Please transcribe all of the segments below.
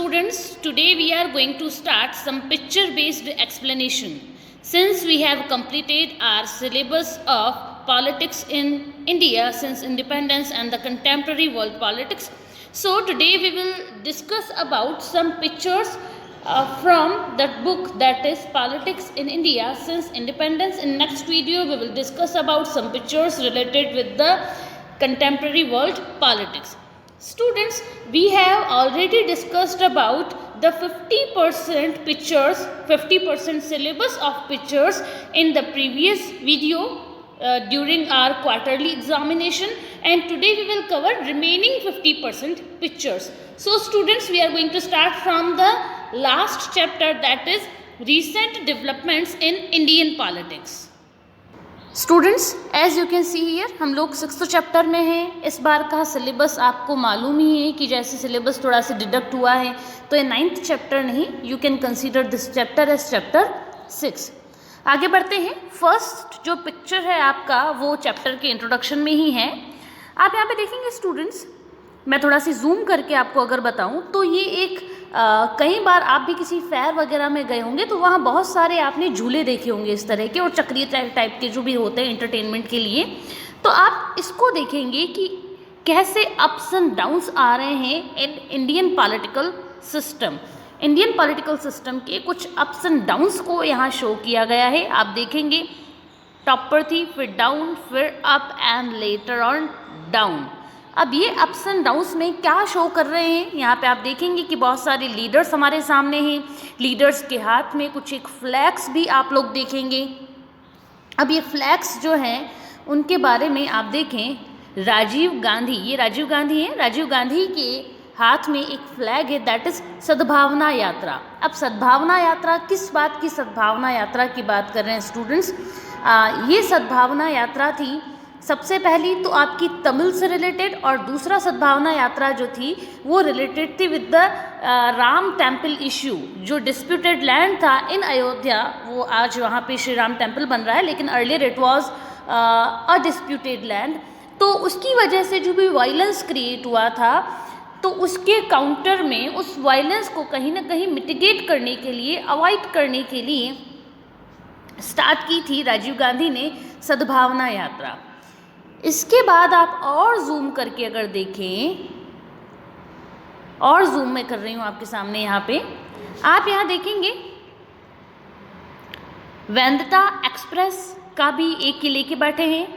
students, today we are going to start some picture based explanation. Since we have completed our syllabus of politics in India since independence and the contemporary world politics, so today we will discuss about some pictures from that book, that is Politics in India since independence. In next video we will discuss about some pictures related with the contemporary world politics. Students, we have already discussed about the 50% pictures, 50% syllabus of pictures in the previous video during our quarterly examination, and today we will cover remaining 50% pictures. So students, we are going to start from the last chapter, that is recent developments in Indian politics. Students, as you can see here हम लोग 6th chapter में हैं. इस बार का syllabus आपको मालूम ही है कि जैसे सिलेबस थोड़ा सा डिडक्ट हुआ है तो ये 9th चैप्टर नहीं, you can consider this chapter as chapter 6. आगे बढ़ते हैं. फर्स्ट जो पिक्चर है आपका वो चैप्टर के इंट्रोडक्शन में ही है. आप यहाँ पे देखेंगे स्टूडेंट्स, मैं थोड़ा सी जूम करके आपको अगर बताऊँ तो ये एक कई बार आप भी किसी फेयर वगैरह में गए होंगे तो वहाँ बहुत सारे आपने झूले देखे होंगे इस तरह के, और चक्री टाइप के जो भी होते हैं एंटरटेनमेंट के लिए. तो आप इसको देखेंगे कि कैसे अप्स एंड डाउन्स आ रहे हैं in Indian political system. Indian political system के कुछ अप्स एंड डाउन्स को यहाँ शो किया गया है. आप देखेंगे टॉप पर थी, फिर डाउन, फिर up and later on down. अब ये अप्स एंड डाउन्स में क्या शो कर रहे हैं, यहाँ पे आप देखेंगे कि बहुत सारे लीडर्स हमारे सामने हैं. लीडर्स के हाथ में कुछ एक फ्लैग्स भी आप लोग देखेंगे. अब ये फ्लैग्स जो हैं उनके बारे में आप देखें, राजीव गांधी, ये राजीव गांधी हैं, राजीव गांधी के हाथ में एक फ्लैग है, दैट इज़ सद्भावना यात्रा. अब सद्भावना यात्रा, किस बात की सद्भावना यात्रा की बात कर रहे हैं स्टूडेंट्स? ये सद्भावना यात्रा थी सबसे पहली तो आपकी तमिल से रिलेटेड, और दूसरा सद्भावना यात्रा जो थी वो रिलेटेड थी with the Ram temple issue. जो डिस्प्यूटेड लैंड था इन अयोध्या, वो आज वहाँ पे श्री राम टेम्पल बन रहा है, लेकिन earlier it was a disputed land. तो उसकी वजह से जो भी वायलेंस क्रिएट हुआ था, तो उसके काउंटर में उस वायलेंस को कहीं ना कहीं मिटिगेट करने के लिए, अवॉइड करने के लिए स्टार्ट की थी राजीव गांधी ने सद्भावना यात्रा. इसके बाद आप और जूम करके अगर देखें, और जूम में कर रही हूँ आपके सामने, यहाँ पे आप यहाँ देखेंगे वेंदता एक्सप्रेस का भी एक किले के बैठे हैं.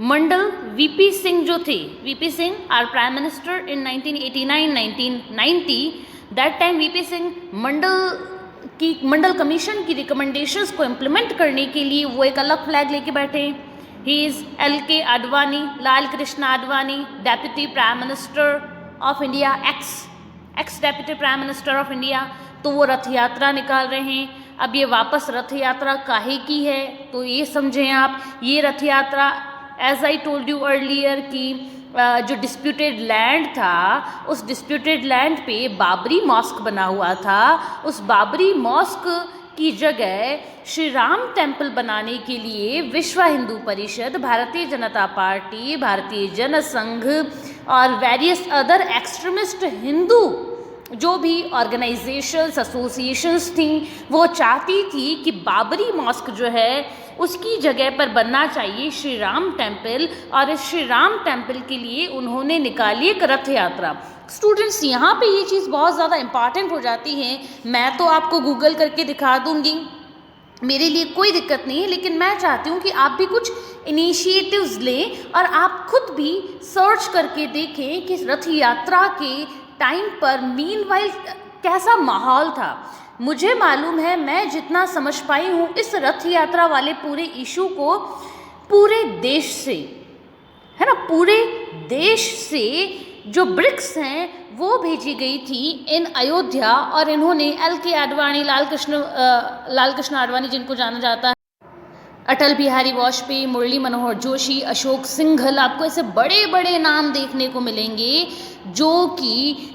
मंडल वीपी सिंह जो थे, VP Singh are prime minister in 1989-1990. That time VP Singh Mandal commission की रिकमेंडेशंस को इम्प्लीमेंट करने के लिए वो एक अलग फ्लैग लेके बैठे हैं. He is L.K. Advani, Lal Krishna Advani, Deputy Prime Minister of India, ex Deputy Prime Minister of India. तो वो रथ यात्रा निकाल रहे हैं. अब ये वापस रथ यात्रा काहे की है, तो ये समझें आप. ये रथ यात्रा, as I told you earlier, कि जो डिस्प्यूटेड लैंड था, उस डिस्प्यूटेड लैंड पे बाबरी मॉस्क बना हुआ था. उस बाबरी मॉस्क की जगह श्री राम टेम्पल बनाने के लिए विश्व हिंदू परिषद, भारतीय जनता पार्टी, भारतीय जनसंघ और वेरियस अदर एक्सट्रीमिस्ट हिंदू जो भी ऑर्गेनाइजेशंस, एसोसिएशंस थी, वो चाहती थी कि बाबरी मॉस्क जो है उसकी जगह पर बनना चाहिए श्री राम टेम्पल, और इस श्री राम टेम्पल के लिए उन्होंने निकाली एक रथ यात्रा. स्टूडेंट्स, यहाँ पे ये चीज़ बहुत ज़्यादा इम्पॉर्टेंट हो जाती है. मैं तो आपको गूगल करके दिखा दूँगी, मेरे लिए कोई दिक्कत नहीं है, लेकिन मैं चाहती हूँ कि आप भी कुछ इनिशिएटिव्स लें और आप खुद भी सर्च करके देखें कि रथ यात्रा के टाइम पर मीनवाइल कैसा माहौल था. मुझे मालूम है, मैं जितना समझ पाई हूँ इस रथ यात्रा वाले पूरे इशू को पूरे देश से, है ना, पूरे देश से जो ब्रिक्स हैं वो भेजी गई थी इन अयोध्या, और इन्होंने L.K. आडवाणी, लाल कृष्ण आडवाणी जिनको जाना जाता है, अटल बिहारी वाजपेयी, मुरली मनोहर जोशी, अशोक सिंघल, आपको ऐसे बड़े बड़े नाम देखने को मिलेंगे जो कि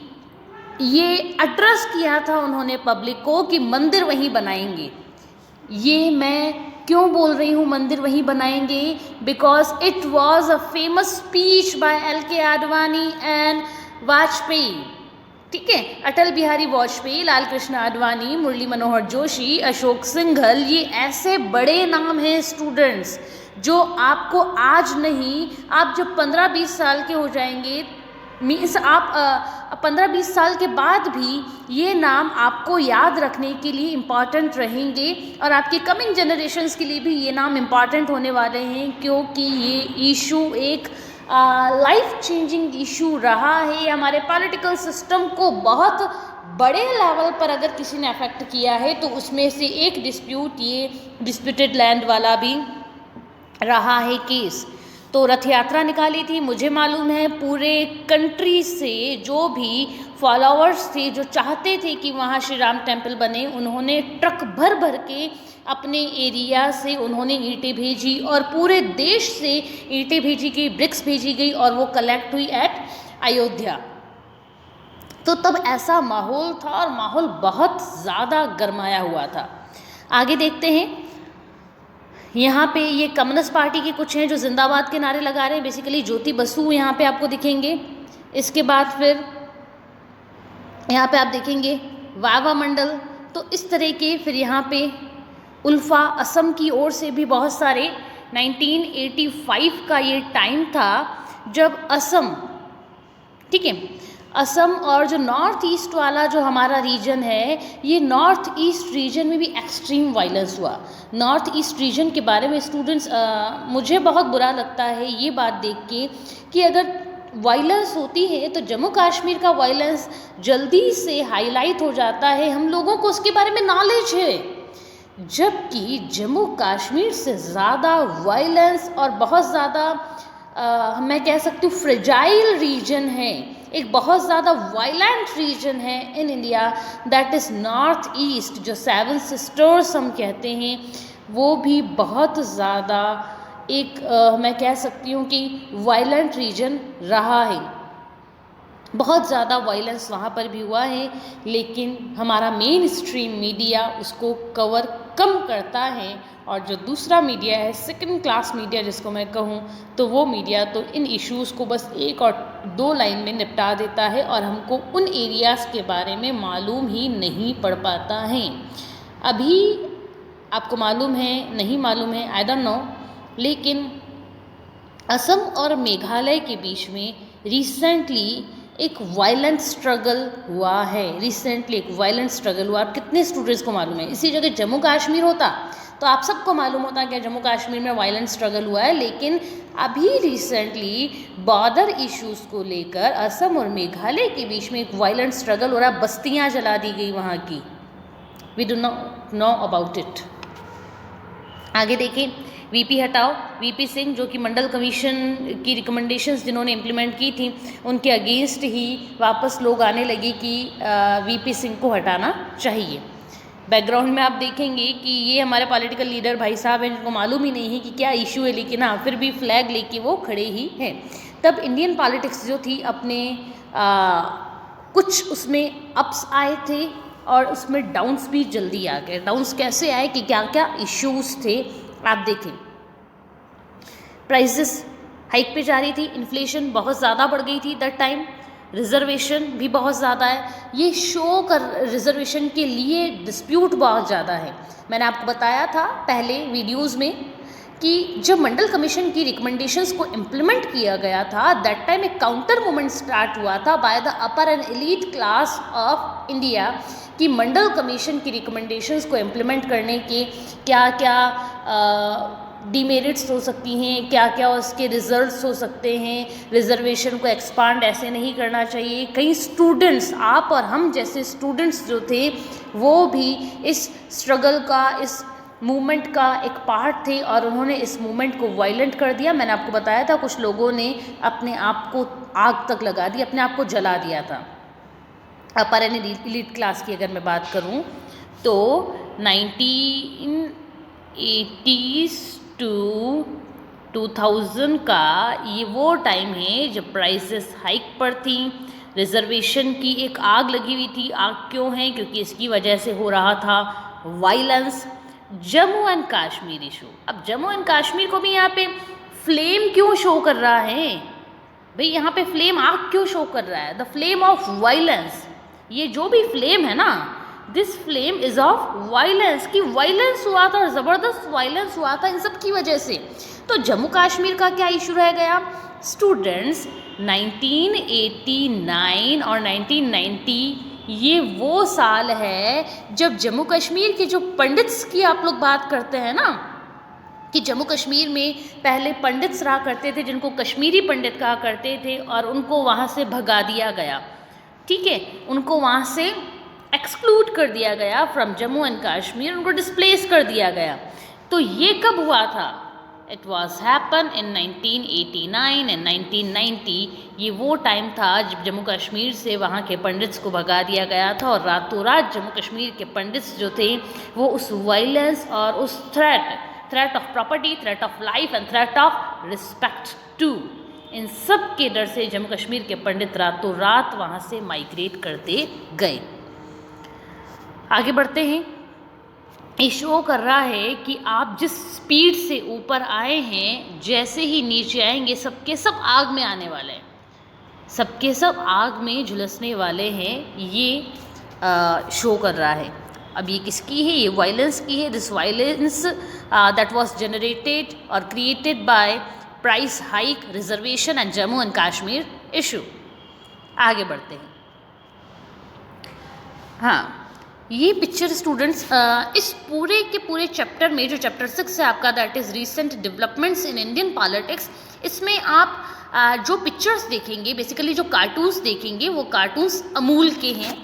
ये एड्रेस किया था उन्होंने पब्लिक को कि मंदिर वहीं बनाएंगे. ये मैं क्यों बोल रही हूँ मंदिर वहीं बनाएंगे, because it was a famous speech bye L.K. Advani and Vajpayee. ठीक है। अटल बिहारी वाजपेयी, लाल कृष्ण आडवाणी, मुरली मनोहर जोशी, अशोक सिंघल, ये ऐसे बड़े नाम हैं स्टूडेंट्स जो आपको आज नहीं, आप जब 15-20 साल के हो जाएंगे, मीन्स आप 15-20 साल के बाद भी ये नाम आपको याद रखने के लिए इम्पॉर्टेंट रहेंगे और आपके कमिंग जनरेशन्स के लिए भी ये नाम इम्पॉर्टेंट होने वाले हैं, क्योंकि ये इशू एक लाइफ चेंजिंग इशू रहा है। हमारे पॉलिटिकल सिस्टम को बहुत बड़े लेवल पर अगर किसी ने अफेक्ट किया है तो उसमें से एक डिस्प्यूट ये डिस्प्यूटेड लैंड वाला भी रहा है केस। तो रथ यात्रा निकाली थी, मुझे मालूम है पूरे कंट्री से जो भी फॉलोअर्स थे जो चाहते थे कि वहाँ श्री राम टेम्पल बने, उन्होंने ट्रक भर भर के अपने एरिया से उन्होंने ईंटें भेजी और पूरे देश से ईंटें भेजी गई, ब्रिक्स भेजी गई और वो कलेक्ट हुई एट अयोध्या। तो तब ऐसा माहौल था और माहौल बहुत ज़्यादा गरमाया हुआ था। आगे देखते हैं, यहाँ पे ये कम्युनिस्ट पार्टी के कुछ हैं जो जिंदाबाद के नारे लगा रहे हैं, बेसिकली ज्योति बसु यहाँ पे आपको दिखेंगे। इसके बाद फिर यहाँ पे आप देखेंगे वावा मंडल, तो इस तरह के फिर यहाँ पे उल्फा, असम की ओर से भी बहुत सारे। 1985 का ये टाइम था जब असम, ठीक है, असम और जो नॉर्थ ईस्ट वाला जो हमारा रीजन है, ये नॉर्थ ईस्ट रीजन में भी एक्सट्रीम वायलेंस हुआ। नॉर्थ ईस्ट रीजन के बारे में स्टूडेंट्स, मुझे बहुत बुरा लगता है ये बात देख के कि अगर वायलेंस होती है तो जम्मू कश्मीर का वायलेंस जल्दी से हाईलाइट हो जाता है, हम लोगों को उसके बारे में नॉलेज है, जबकि जम्मू कश्मीर से ज़्यादा वायलेंस और बहुत ज़्यादा मैं कह सकती हूँ फ्रेजाइल रीजन है, एक बहुत ज़्यादा वायलेंट रीजन है in India, that is north east, जो 7 सिस्टर्स हम कहते हैं, वो भी बहुत ज़्यादा एक मैं कह सकती हूँ कि वायलेंट रीजन रहा है। बहुत ज़्यादा वायलेंस वहाँ पर भी हुआ है, लेकिन हमारा मेन स्ट्रीम मीडिया उसको कवर कम करता है, और जो दूसरा मीडिया है, सेकंड क्लास मीडिया जिसको मैं कहूँ, तो वो मीडिया तो इन इश्यूज़ को बस 1 और 2 लाइन में निपटा देता है और हमको उन एरियाज़ के बारे में मालूम ही नहीं पड़ पाता है। अभी आपको मालूम है, नहीं मालूम है, आई डोंट नो, लेकिन असम और मेघालय के बीच में रिसेंटली एक वायलेंट स्ट्रगल हुआ है। रिसेंटली एक वायलेंट स्ट्रगल हुआ। आप कितने स्टूडेंट्स को मालूम है? इसी जगह जम्मू कश्मीर होता तो आप सबको मालूम होता कि जम्मू कश्मीर में वायलेंट स्ट्रगल हुआ है, लेकिन अभी रिसेंटली बॉर्डर इश्यूज़ को लेकर असम और मेघालय के बीच में एक वायलेंट स्ट्रगल हो रहा। बस्तियाँ जला दी गई वहाँ की। We do not know about it. आगे देखिए, वीपी हटाओ, वीपी सिंह जो कि मंडल कमीशन की रिकमेंडेशंस जिन्होंने इम्प्लीमेंट की थी, उनके अगेंस्ट ही वापस लोग आने लगे कि वीपी सिंह को हटाना चाहिए। बैकग्राउंड में आप देखेंगे कि ये हमारे पॉलिटिकल लीडर भाई साहब हैं जिनको मालूम ही नहीं है कि क्या इशू है, लेकिन हाँ फिर भी फ्लैग लेके वो खड़े ही हैं। तब इंडियन पॉलिटिक्स जो थी अपने कुछ उसमें अप्स आए थे और उसमें डाउन्स भी जल्दी आ गए। डाउन्स कैसे आए कि क्या क्या इश्यूज़ थे आप देखें। प्राइसेस हाइक पे जा रही थी, इन्फ्लेशन बहुत ज़्यादा बढ़ गई थी दैट टाइम, रिजर्वेशन भी बहुत ज़्यादा है। ये शो कर रिजर्वेशन के लिए डिस्प्यूट बहुत ज़्यादा है। मैंने आपको बताया था पहले वीडियोज़ में कि जब मंडल कमीशन की रिकमेंडेशंस को इम्प्लीमेंट किया गया था, दैट टाइम एक काउंटर मूवमेंट स्टार्ट हुआ था by the upper and elite class of India कि मंडल कमीशन की रिकमेंडेशंस को इम्प्लीमेंट करने के क्या क्या डिमेरिट्स हो सकती हैं, क्या क्या उसके रिजल्ट्स हो सकते हैं, रिजर्वेशन को एक्सपांड ऐसे नहीं करना चाहिए। कई स्टूडेंट्स, आप और हम जैसे स्टूडेंट्स जो थे, वो भी इस स्ट्रगल का, इस मूवमेंट का एक पार्ट थे और उन्होंने इस मूवमेंट को वायलेंट कर दिया। मैंने आपको बताया था कुछ लोगों ने अपने आप को आग तक लगा दी, अपने आप को जला दिया था। अपर एंड एलीट क्लास की अगर मैं बात करूं तो 1980s टू 2000 का ये वो टाइम है जब प्राइसेस हाइक पर थी, रिजर्वेशन की एक आग लगी हुई थी। आग क्यों है? क्योंकि इसकी वजह से हो रहा था violence. Jammu and Kashmir issue, अब जम्मू एंड कश्मीर को भी यहाँ पे फ्लेम क्यों शो कर रहा है भाई? यहाँ पे फ्लेम आग क्यों शो कर रहा है? The flame of violence. ये जो भी फ्लेम है ना, this flame is of violence, कि वायलेंस हुआ था, ज़बरदस्त वायलेंस हुआ था इन सब की वजह से। तो जम्मू कश्मीर का क्या इशू रह गया स्टूडेंट्स? 1989 और 1990 ये वो साल है जब जम्मू कश्मीर के जो पंडित्स की आप लोग बात करते हैं ना, कि जम्मू कश्मीर में पहले पंडित्स रहा करते थे जिनको कश्मीरी पंडित कहा करते थे, और उनको वहाँ से भगा दिया गया, ठीक है, उनको वहाँ से एक्सक्लूड कर दिया गया फ्रॉम जम्मू एंड कश्मीर, उनको डिस्प्लेस कर दिया गया। तो ये कब हुआ था? It was happen in 1989 and 1990। ये वो टाइम था जब जम्मू कश्मीर से वहाँ के पंडित्स को भगा दिया गया था, और रातों रात जम्मू कश्मीर के पंडित्स जो थे वो उस वायलेंस और उस threat of property, threat of life and threat of respect to, इन सब के डर से जम्मू कश्मीर के पंडित रातों रात वहाँ से माइग्रेट करते गए। आगे बढ़ते हैं। ये शो कर रहा है कि आप जिस स्पीड से ऊपर आए हैं, जैसे ही नीचे आएंगे सबके सब आग में आने वाले हैं, सबके सब आग में झुलसने वाले हैं, ये शो कर रहा है। अब ये किसकी है? ये वायलेंस की है। This violence that was generated और created by price hike, reservation and Jammu and Kashmir issue. आगे बढ़ते हैं। हाँ, ये पिक्चर स्टूडेंट्स इस पूरे के पूरे चैप्टर में, जो चैप्टर 6 है आपका, that is recent developments in Indian politics, इसमें आप जो पिक्चर्स देखेंगे, बेसिकली जो कार्टून्स देखेंगे, वो कार्टून्स अमूल के हैं।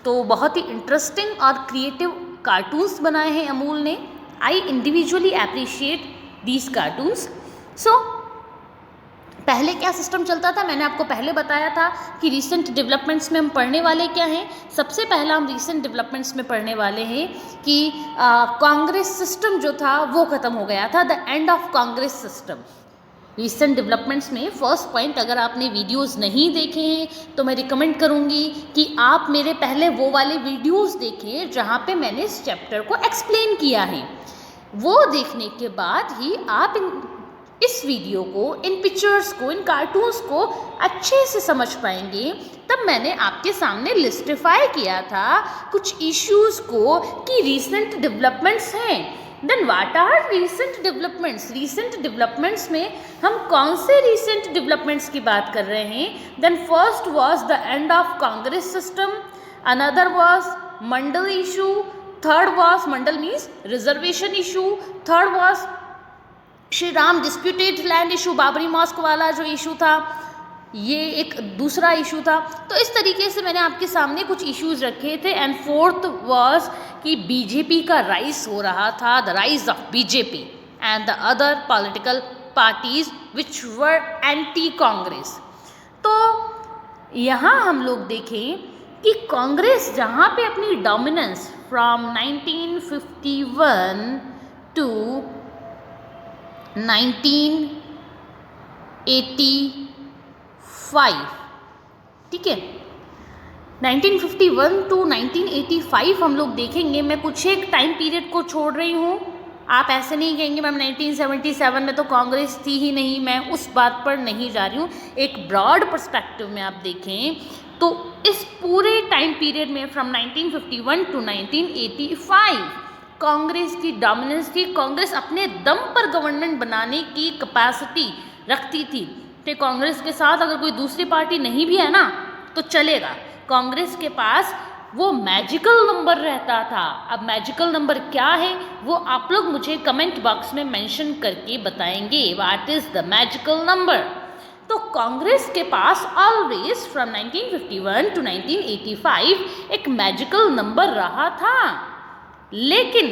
तो बहुत ही इंटरेस्टिंग और क्रिएटिव कार्टून्स बनाए हैं अमूल ने। आई इंडिविजुअली अप्रिशिएट दीज कार्टून्स। सो पहले क्या सिस्टम चलता था, मैंने आपको पहले बताया था कि रीसेंट डेवलपमेंट्स में हम पढ़ने वाले क्या हैं। सबसे पहला हम रीसेंट डेवलपमेंट्स में पढ़ने वाले हैं कि कांग्रेस सिस्टम जो था वो ख़त्म हो गया था, the end of Congress system. Recent developments में फर्स्ट पॉइंट, अगर आपने वीडियोस नहीं देखे हैं तो मैं रिकमेंड करूंगी कि आप मेरे पहले वो वाले वीडियोस देखें जहां पे मैंने इस चैप्टर को एक्सप्लेन किया है। वो देखने के बाद ही आप इस वीडियो को, इन पिक्चर्स को, इन कार्टून्स को अच्छे से समझ पाएंगे। तब मैंने आपके सामने लिस्टिफाई किया था कुछ इश्यूज़ को कि रीसेंट डेवलपमेंट्स हैं। Then what are recent developments? Recent developments में हम कौन से रीसेंट डेवलपमेंट्स की बात कर रहे हैं? Then first was the end of Congress system, another was Mandal issue, third was, Mandal means reservation issue, third was Shri Ram disputed land issue, Babri mosque वाला जो इशू था, ये एक दूसरा इशू था। तो इस तरीके से मैंने आपके सामने कुछ इश्यूज रखे थे। एंड फोर्थ वाज कि बीजेपी का राइज हो रहा था, the rise of BJP and the other political parties which were anti Congress. तो यहाँ हम लोग देखें कि कांग्रेस जहाँ पे अपनी डोमिनेंस फ्रॉम 1951 टू 1985, ठीक है, 1951 टू 1985 हम लोग देखेंगे। मैं कुछ एक टाइम पीरियड को छोड़ रही हूँ, आप ऐसे नहीं कहेंगे मैम 1977 में तो कांग्रेस थी ही नहीं, मैं उस बात पर नहीं जा रही हूँ। एक ब्रॉड पर्सपेक्टिव में आप देखें तो इस पूरे टाइम पीरियड में फ्रॉम 1951 टू 1985 कांग्रेस की डोमिनेंस थी। कांग्रेस अपने दम पर गवर्नमेंट बनाने की कैपेसिटी रखती थी। तो कांग्रेस के साथ अगर कोई दूसरी पार्टी नहीं भी है ना तो चलेगा, कांग्रेस के पास वो मैजिकल नंबर रहता था। अब मैजिकल नंबर क्या है वो आप लोग मुझे कमेंट बॉक्स में मेंशन करके बताएंगे, what is the magical number. तो कांग्रेस के पास ऑलवेज फ्रॉम 1951 टू 1985 एक मैजिकल नंबर रहा था। लेकिन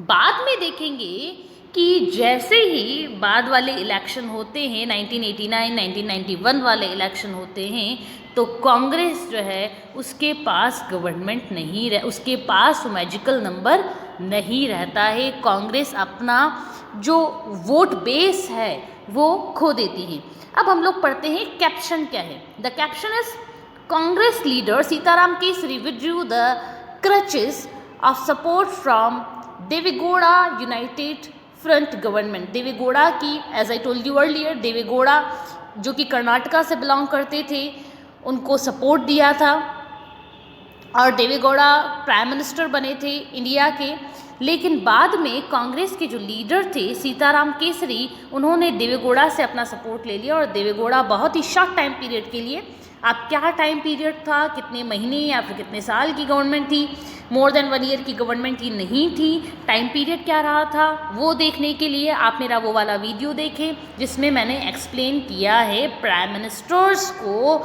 बाद में देखेंगे कि जैसे ही बाद वाले इलेक्शन होते हैं, 1989, 1991 वाले इलेक्शन होते हैं, तो कांग्रेस जो है उसके पास गवर्नमेंट नहीं रह, उसके पास मैजिकल नंबर नहीं रहता है। कांग्रेस अपना जो वोट बेस है वो खो देती है। अब हम लोग पढ़ते हैं कैप्शन क्या है। The caption is Congress leader Sitaram Kesri withdrew the crutches of support from Deve Gowda united front government. Deve Gowda की, as I told you earlier, Deve Gowda जो कि कर्नाटका से बिलोंग करते थे, उनको सपोर्ट दिया था और देवेगौड़ा प्राइम मिनिस्टर बने थे इंडिया के। लेकिन बाद में कांग्रेस के जो लीडर थे सीताराम केसरी, उन्होंने देवेगौड़ा से अपना सपोर्ट ले लिया और देवेगौड़ा बहुत ही शॉर्ट टाइम पीरियड के लिए, अब क्या टाइम पीरियड था, कितने महीने या फिर कितने साल की गवर्नमेंट थी, मोर देन 1 ईयर की गवर्नमेंट ही नहीं थी, टाइम पीरियड क्या रहा था, वो देखने के लिए आप मेरा वो वाला वीडियो देखें जिसमें मैंने एक्सप्लेन किया है प्राइम मिनिस्टर्स को,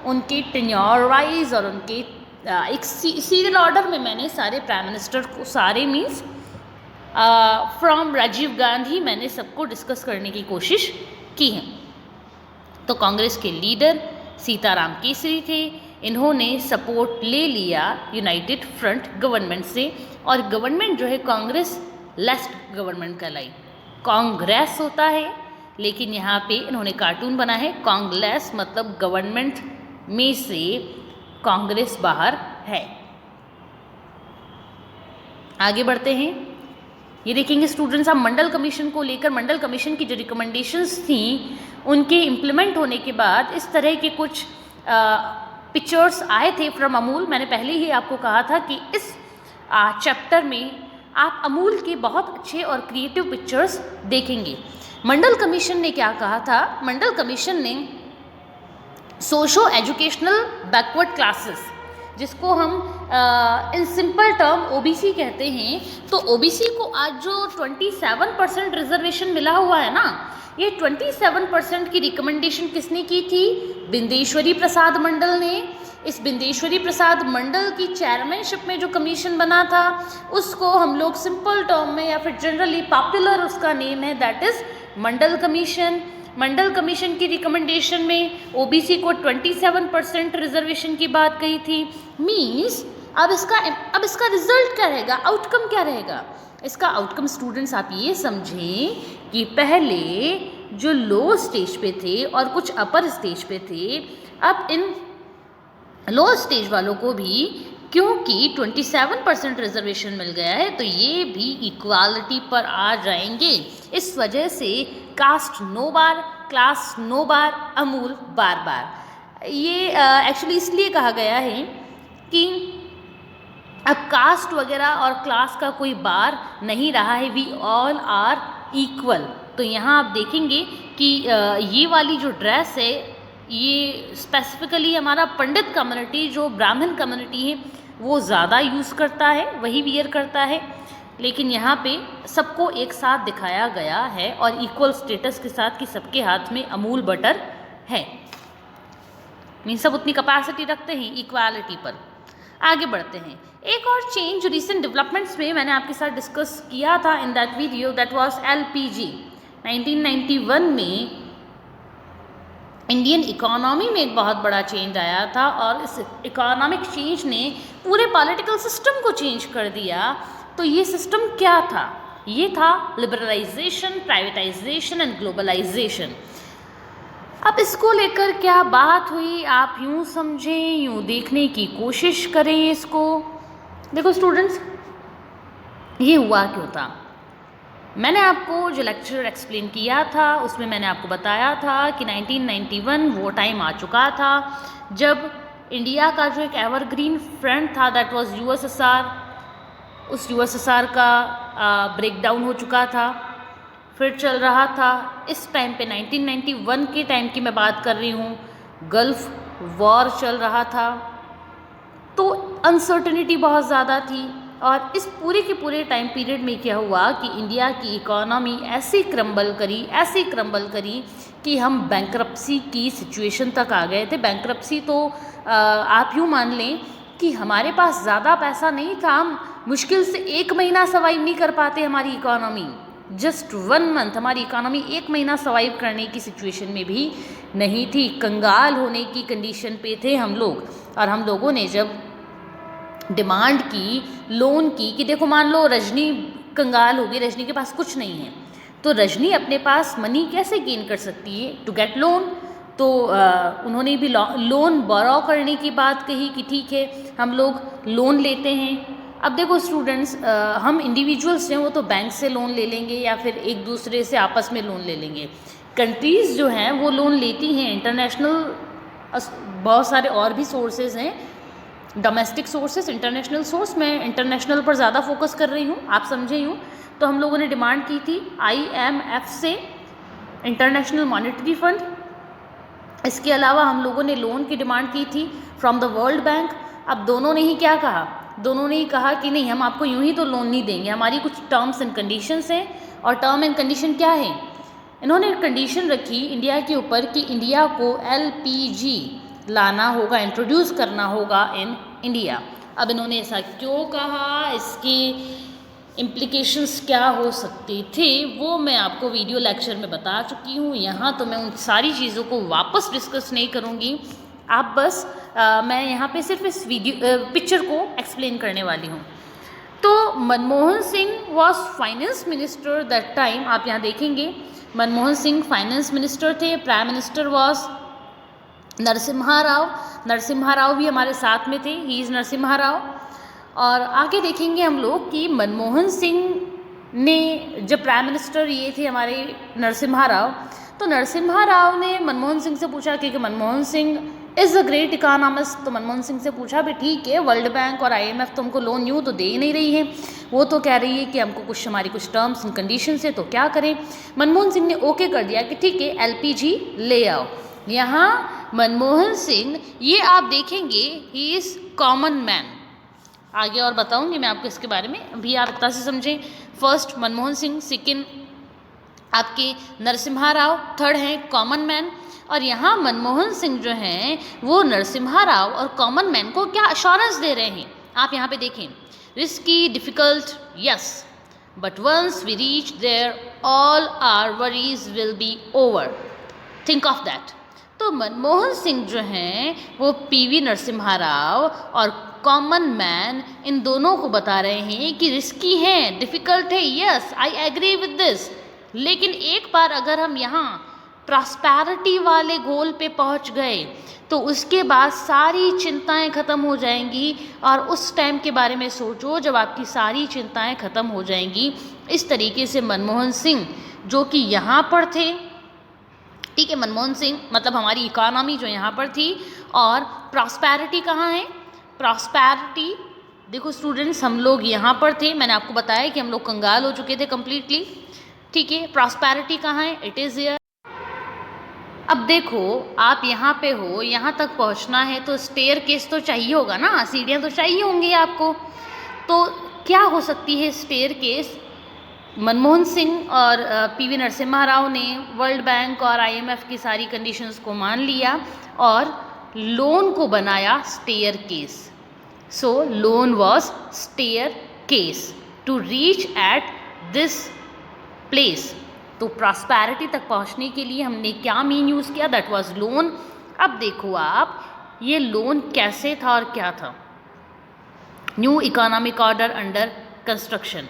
उनके टेन्योर वाइज और उनके एक सीरियल ऑर्डर में मैंने सारे प्राइम मिनिस्टर को, सारे मीन्स फ्रॉम राजीव गांधी, मैंने सबको डिस्कस करने की कोशिश की है। तो कांग्रेस के लीडर सीताराम केसरी थे, इन्होंने सपोर्ट ले लिया यूनाइटेड फ्रंट गवर्नमेंट से, और गवर्नमेंट जो है कांग्रेस लेफ्ट गवर्नमेंट कहलाई। कांग्रेस होता है लेकिन यहाँ पे इन्होंने कार्टून बना है कांग्रेस, मतलब गवर्नमेंट में से कांग्रेस बाहर है। आगे बढ़ते हैं, ये देखेंगे स्टूडेंट्स, आप मंडल कमीशन को लेकर, मंडल कमीशन की जो रिकमेंडेशंस थी उनके इम्प्लीमेंट होने के बाद इस तरह के कुछ पिक्चर्स आए थे फ्रॉम अमूल। मैंने पहले ही आपको कहा था कि इस चैप्टर में आप अमूल के बहुत अच्छे और क्रिएटिव पिक्चर्स देखेंगे। मंडल कमीशन ने क्या कहा था, मंडल कमीशन ने सोशो एजुकेशनल बैकवर्ड क्लासेस, जिसको हम इन सिंपल टर्म ओबीसी कहते हैं, तो ओबीसी को आज जो 27% रिजर्वेशन मिला हुआ है ना, ये 27% की रिकमेंडेशन किसने की थी, बिंदेश्वरी प्रसाद मंडल ने। इस बिंदेश्वरी प्रसाद मंडल की चेयरमैनशिप में जो कमीशन बना था उसको हम लोग सिंपल टर्म में या फिर जनरली पॉपुलर उसका नेम है, that is Mandal commission. Mandal commission की रिकमेंडेशन में ओबीसी को 27% रिजर्वेशन की बात कही थी। मीन्स अब इसका रिजल्ट क्या रहेगा, आउटकम क्या रहेगा, इसका आउटकम स्टूडेंट्स आप ये समझें कि पहले जो लो स्टेज पे थे और कुछ अपर स्टेज पे थे, अब इन लो स्टेज वालों को भी क्योंकि 27% रिजर्वेशन मिल गया है तो ये भी इक्वालिटी पर आ जाएंगे। इस वजह से कास्ट नो बार, क्लास नो बार, अमूल बार बार। ये एक्चुअली इसलिए कहा गया है कि अब कास्ट वगैरह और क्लास का कोई बार नहीं रहा है, वी ऑल आर इक्वल। तो यहाँ आप देखेंगे कि ये वाली जो ड्रेस है ये स्पेसिफिकली हमारा पंडित कम्युनिटी, जो ब्राह्मण कम्युनिटी है, वो ज़्यादा यूज़ करता है, वही वियर करता है। लेकिन यहाँ पे सबको एक साथ दिखाया गया है और इक्वल स्टेटस के साथ कि सबके हाथ में अमूल बटर है, मीन सब उतनी कैपेसिटी रखते हैं इक्वालिटी पर। आगे बढ़ते हैं, एक और चेंज जो रिसेंट डेवलपमेंट्स में मैंने आपके साथ डिस्कस किया था in that video, that was LPG. 1991 में इंडियन इकोनॉमी में एक बहुत बड़ा चेंज आया था और इस इकोनॉमिक चेंज ने पूरे पॉलिटिकल सिस्टम को चेंज कर दिया। तो ये सिस्टम क्या था, ये था लिबरलाइजेशन, प्राइवेटाइजेशन एंड ग्लोबलाइजेशन। अब इसको लेकर क्या बात हुई, आप यूँ समझें, यूँ देखने की कोशिश करें इसको। देखो स्टूडेंट्स, ये हुआ क्यों था, मैंने आपको जो लेक्चर एक्सप्लेन किया था उसमें मैंने आपको बताया था कि 1991 वो टाइम आ चुका था जब इंडिया का जो एक एवरग्रीन फ्रेंड था दैट वाज यूएसएसआर, उस यूएसएसआर का ब्रेकडाउन हो चुका था, फिर चल रहा था इस टाइम पे 1991 के टाइम की मैं बात कर रही हूँ, गल्फ वॉर चल रहा था, तो अनसर्टेनिटी बहुत ज़्यादा थी। और इस पूरे के पूरे टाइम पीरियड में क्या हुआ कि इंडिया की इकोनॉमी ऐसे क्रम्बल करी कि हम बैंक्रप्सी की सिचुएशन तक आ गए थे। बैंक्रप्सी तो आप यूँ मान लें कि हमारे पास ज़्यादा पैसा नहीं था, हम मुश्किल से 1 महीना सर्वाइव नहीं कर पाते, हमारी इकोनॉमी जस्ट 1 मंथ, हमारी इकोनॉमी 1 महीना सर्वाइव करने की सिचुएशन में भी नहीं थी, कंगाल होने की कंडीशन पे थे हम लोग। और हम लोगों ने जब डिमांड की लोन की कि देखो मान लो रजनी कंगाल होगी, रजनी के पास कुछ नहीं है, तो रजनी अपने पास मनी कैसे गेन कर सकती है टू गेट लोन, तो उन्होंने भी लोन बोरो करने की बात कही कि ठीक है हम लोग लोन लेते हैं। अब देखो स्टूडेंट्स, हम इंडिविजुअल्स हैं वो तो बैंक से लोन ले लेंगे या फिर एक दूसरे से आपस में लोन ले लेंगे। कंट्रीज़ जो हैं वो लोन लेती हैं, इंटरनेशनल बहुत सारे और भी सोर्सेज हैं डोमेस्टिक सोर्सेस, इंटरनेशनल सोर्स, मैं इंटरनेशनल पर ज़्यादा फोकस कर रही हूँ, आप समझे यूँ। तो हम लोगों ने डिमांड की थी IMF से, इंटरनेशनल मॉनेटरी फंड। इसके अलावा हम लोगों ने लोन की डिमांड की थी फ्रॉम द वर्ल्ड बैंक। अब दोनों ने ही क्या कहा, दोनों ने ही कहा कि नहीं, हम आपको यूं ही तो लोन नहीं देंगे, हमारी कुछ टर्म्स एंड कंडीशंस हैं। और टर्म एंड कंडीशन क्या है, इन्होंने कंडीशन रखी इंडिया के ऊपर कि इंडिया को LPG लाना होगा, इंट्रोड्यूस करना होगा इन इंडिया। अब इन्होंने ऐसा क्यों कहा, इसकी इम्प्लीकेशंस क्या हो सकते थे, वो मैं आपको वीडियो लेक्चर में बता चुकी हूँ। यहाँ तो मैं उन सारी चीज़ों को वापस डिस्कस नहीं करूँगी, आप बस मैं यहाँ पे सिर्फ इस पिक्चर को एक्सप्लेन करने वाली हूँ। तो Manmohan Singh was finance minister that time. आप यहाँ देखेंगे मनमोहन सिंह फाइनेंस मिनिस्टर थे, prime minister was Narasimha Rao. Narasimha Rao भी हमारे साथ में थे, ही इज़ नरसिम्हा राव। और आगे देखेंगे हम लोग कि मनमोहन सिंह ने जब प्राइम मिनिस्टर ये थे हमारे नरसिम्हा राव, तो नरसिम्हा राव ने मनमोहन सिंह से पूछा, क्योंकि Manmohan Singh is a great economist, तो मनमोहन सिंह से पूछा भी ठीक है, वर्ल्ड बैंक और IMF तो हमको लोन यूँ तो दे ही नहीं रही है, वो तो कह रही है कि हमको कुछ हमारी कुछ टर्म्स एंड कंडीशंस है, तो क्या करें। मनमोहन सिंह ने ओके कर दिया कि ठीक है LPG ले आओ। यहाँ मनमोहन सिंह, ये आप देखेंगे ही इज़ कॉमन मैन। आगे और बताऊंगी मैं आपको इसके बारे में, अभी आप इतना से समझें। फर्स्ट मनमोहन सिंह, सेकेंड आपके नरसिम्हा राव, थर्ड हैं कॉमन मैन। और यहाँ मनमोहन सिंह जो हैं वो नरसिम्हा राव और कॉमन मैन को क्या अश्योरेंस दे रहे हैं, आप यहाँ पे देखें। Risky, difficult, yes, but once we reach there all our worries will be over, think of that. तो मनमोहन सिंह जो हैं वो PV नरसिम्हा राव और कॉमन मैन, इन दोनों को बता रहे हैं कि रिस्की है, डिफ़िकल्ट है, yes I agree with this, लेकिन एक बार अगर हम यहाँ प्रॉस्पेरिटी वाले गोल पे पहुँच गए तो उसके बाद सारी चिंताएं ख़त्म हो जाएंगी। और उस टाइम के बारे में सोचो जब आपकी सारी चिंताएं ख़त्म हो जाएंगी। इस तरीके से मनमोहन सिंह जो कि यहाँ पर थे, ठीक है, मनमोहन सिंह मतलब हमारी इकोनॉमी जो यहाँ पर थी, और प्रॉस्पेरिटी कहाँ है, प्रॉस्पेरिटी देखो स्टूडेंट्स, हम लोग यहाँ पर थे, मैंने आपको बताया कि हम लोग कंगाल हो चुके थे कम्प्लीटली, ठीक है। प्रॉस्पेरिटी कहाँ है, इट इज़ हियर। अब देखो आप यहाँ पे हो, यहाँ तक पहुँचना है तो स्टेयर केस तो चाहिए होगा ना, सीढ़ियाँ तो चाहिए होंगी आपको। तो क्या हो सकती है स्टेयर केस, मनमोहन सिंह और PV नरसिम्हा राव ने वर्ल्ड बैंक और IMF की सारी कंडीशंस को मान लिया और लोन को बनाया staircase. So loan was staircase to reach at this place. तो प्रॉस्पेरिटी तक पहुंचने के लिए हमने क्या मीन यूज़ किया, दैट वाज लोन। अब देखो आप ये लोन कैसे था और क्या था। New economic order under construction,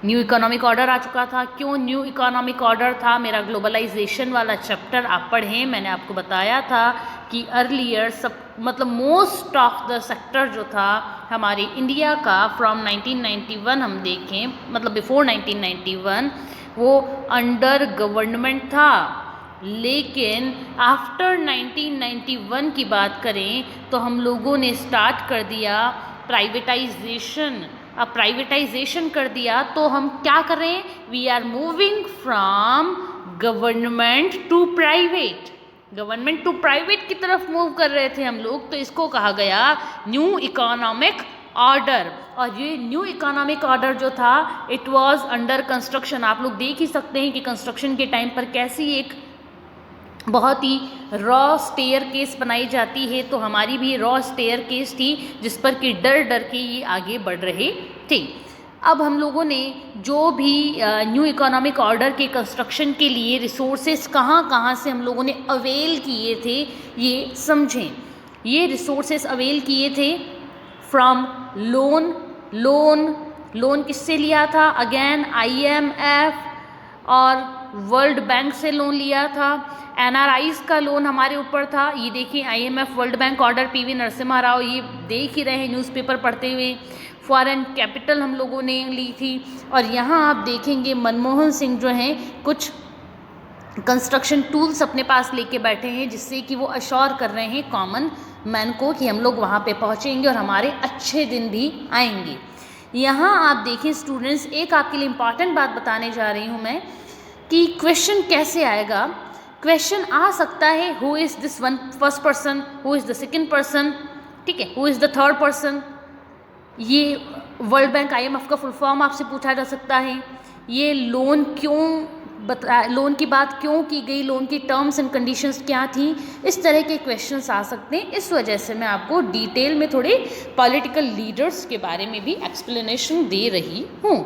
new economic order आ चुका था। क्यों न्यू इकोनॉमिक ऑर्डर था, मेरा ग्लोबलाइजेशन वाला चैप्टर आप पढ़ें, मैंने आपको बताया था कि अर्लियर सब मतलब मोस्ट ऑफ द सेक्टर जो था हमारे इंडिया का फ्रॉम 1991 हम देखें, मतलब बिफोर 1991 वो अंडर गवर्नमेंट था, लेकिन आफ्टर 1991 की बात करें तो हम लोगों ने स्टार्ट कर दिया प्राइवेटाइजेशन। अब प्राइवेटाइजेशन कर दिया तो हम क्या कर रहे हैं, we are moving from government to private, government to private की तरफ मूव कर रहे थे हम लोग। तो इसको कहा गया न्यू इकोनॉमिक ऑर्डर। और ये न्यू इकोनॉमिक ऑर्डर जो था इट वाज अंडर कंस्ट्रक्शन। आप लोग देख ही सकते हैं कि कंस्ट्रक्शन के टाइम पर कैसी एक बहुत ही रॉ स्टेयर केस बनाई जाती है, तो हमारी भी रॉ स्टेयर केस थी जिस पर कि डर डर के ये आगे बढ़ रहे थे। अब हम लोगों ने जो भी न्यू इकोनॉमिक ऑर्डर के कंस्ट्रक्शन के लिए रिसोर्सेज कहाँ कहाँ से हम लोगों ने अवेल किए थे ये समझें। ये रिसोर्सेज अवेल किए थे फ्रॉम लोन। लोन किससे लिया था, अगेन IMF और वर्ल्ड बैंक से लोन लिया था। NRIs का लोन हमारे ऊपर था, ये देखिए IMF world bank order PV Narasimha Rao, ये देख ही रहे हैं न्यूज़पेपर पढ़ते हुए। फॉरेन कैपिटल हम लोगों ने ली थी। और यहाँ आप देखेंगे मनमोहन सिंह जो हैं कुछ कंस्ट्रक्शन टूल्स अपने पास लेके बैठे हैं जिससे कि वो अश्योर कर रहे हैं कॉमन मैन को कि हम लोग वहाँ पे पहुँचेंगे और हमारे अच्छे दिन भी आएंगे। यहाँ आप देखिए स्टूडेंट्स, एक आपके लिए इम्पॉर्टेंट बात बताने जा रही हूँ मैं कि क्वेश्चन कैसे आएगा। क्वेश्चन आ सकता है who is this one first person, who is the second person, ठीक है, who is the third person. ये वर्ल्ड बैंक IMF का फुल फॉर्म आपसे पूछा जा सकता है। ये लोन लोन की बात क्यों की गई, लोन की टर्म्स एंड कंडीशंस क्या थी, इस तरह के क्वेश्चंस आ सकते हैं। इस वजह से मैं आपको डिटेल में थोड़े पॉलिटिकल लीडर्स के बारे में भी एक्सप्लेनेशन दे रही हूँ।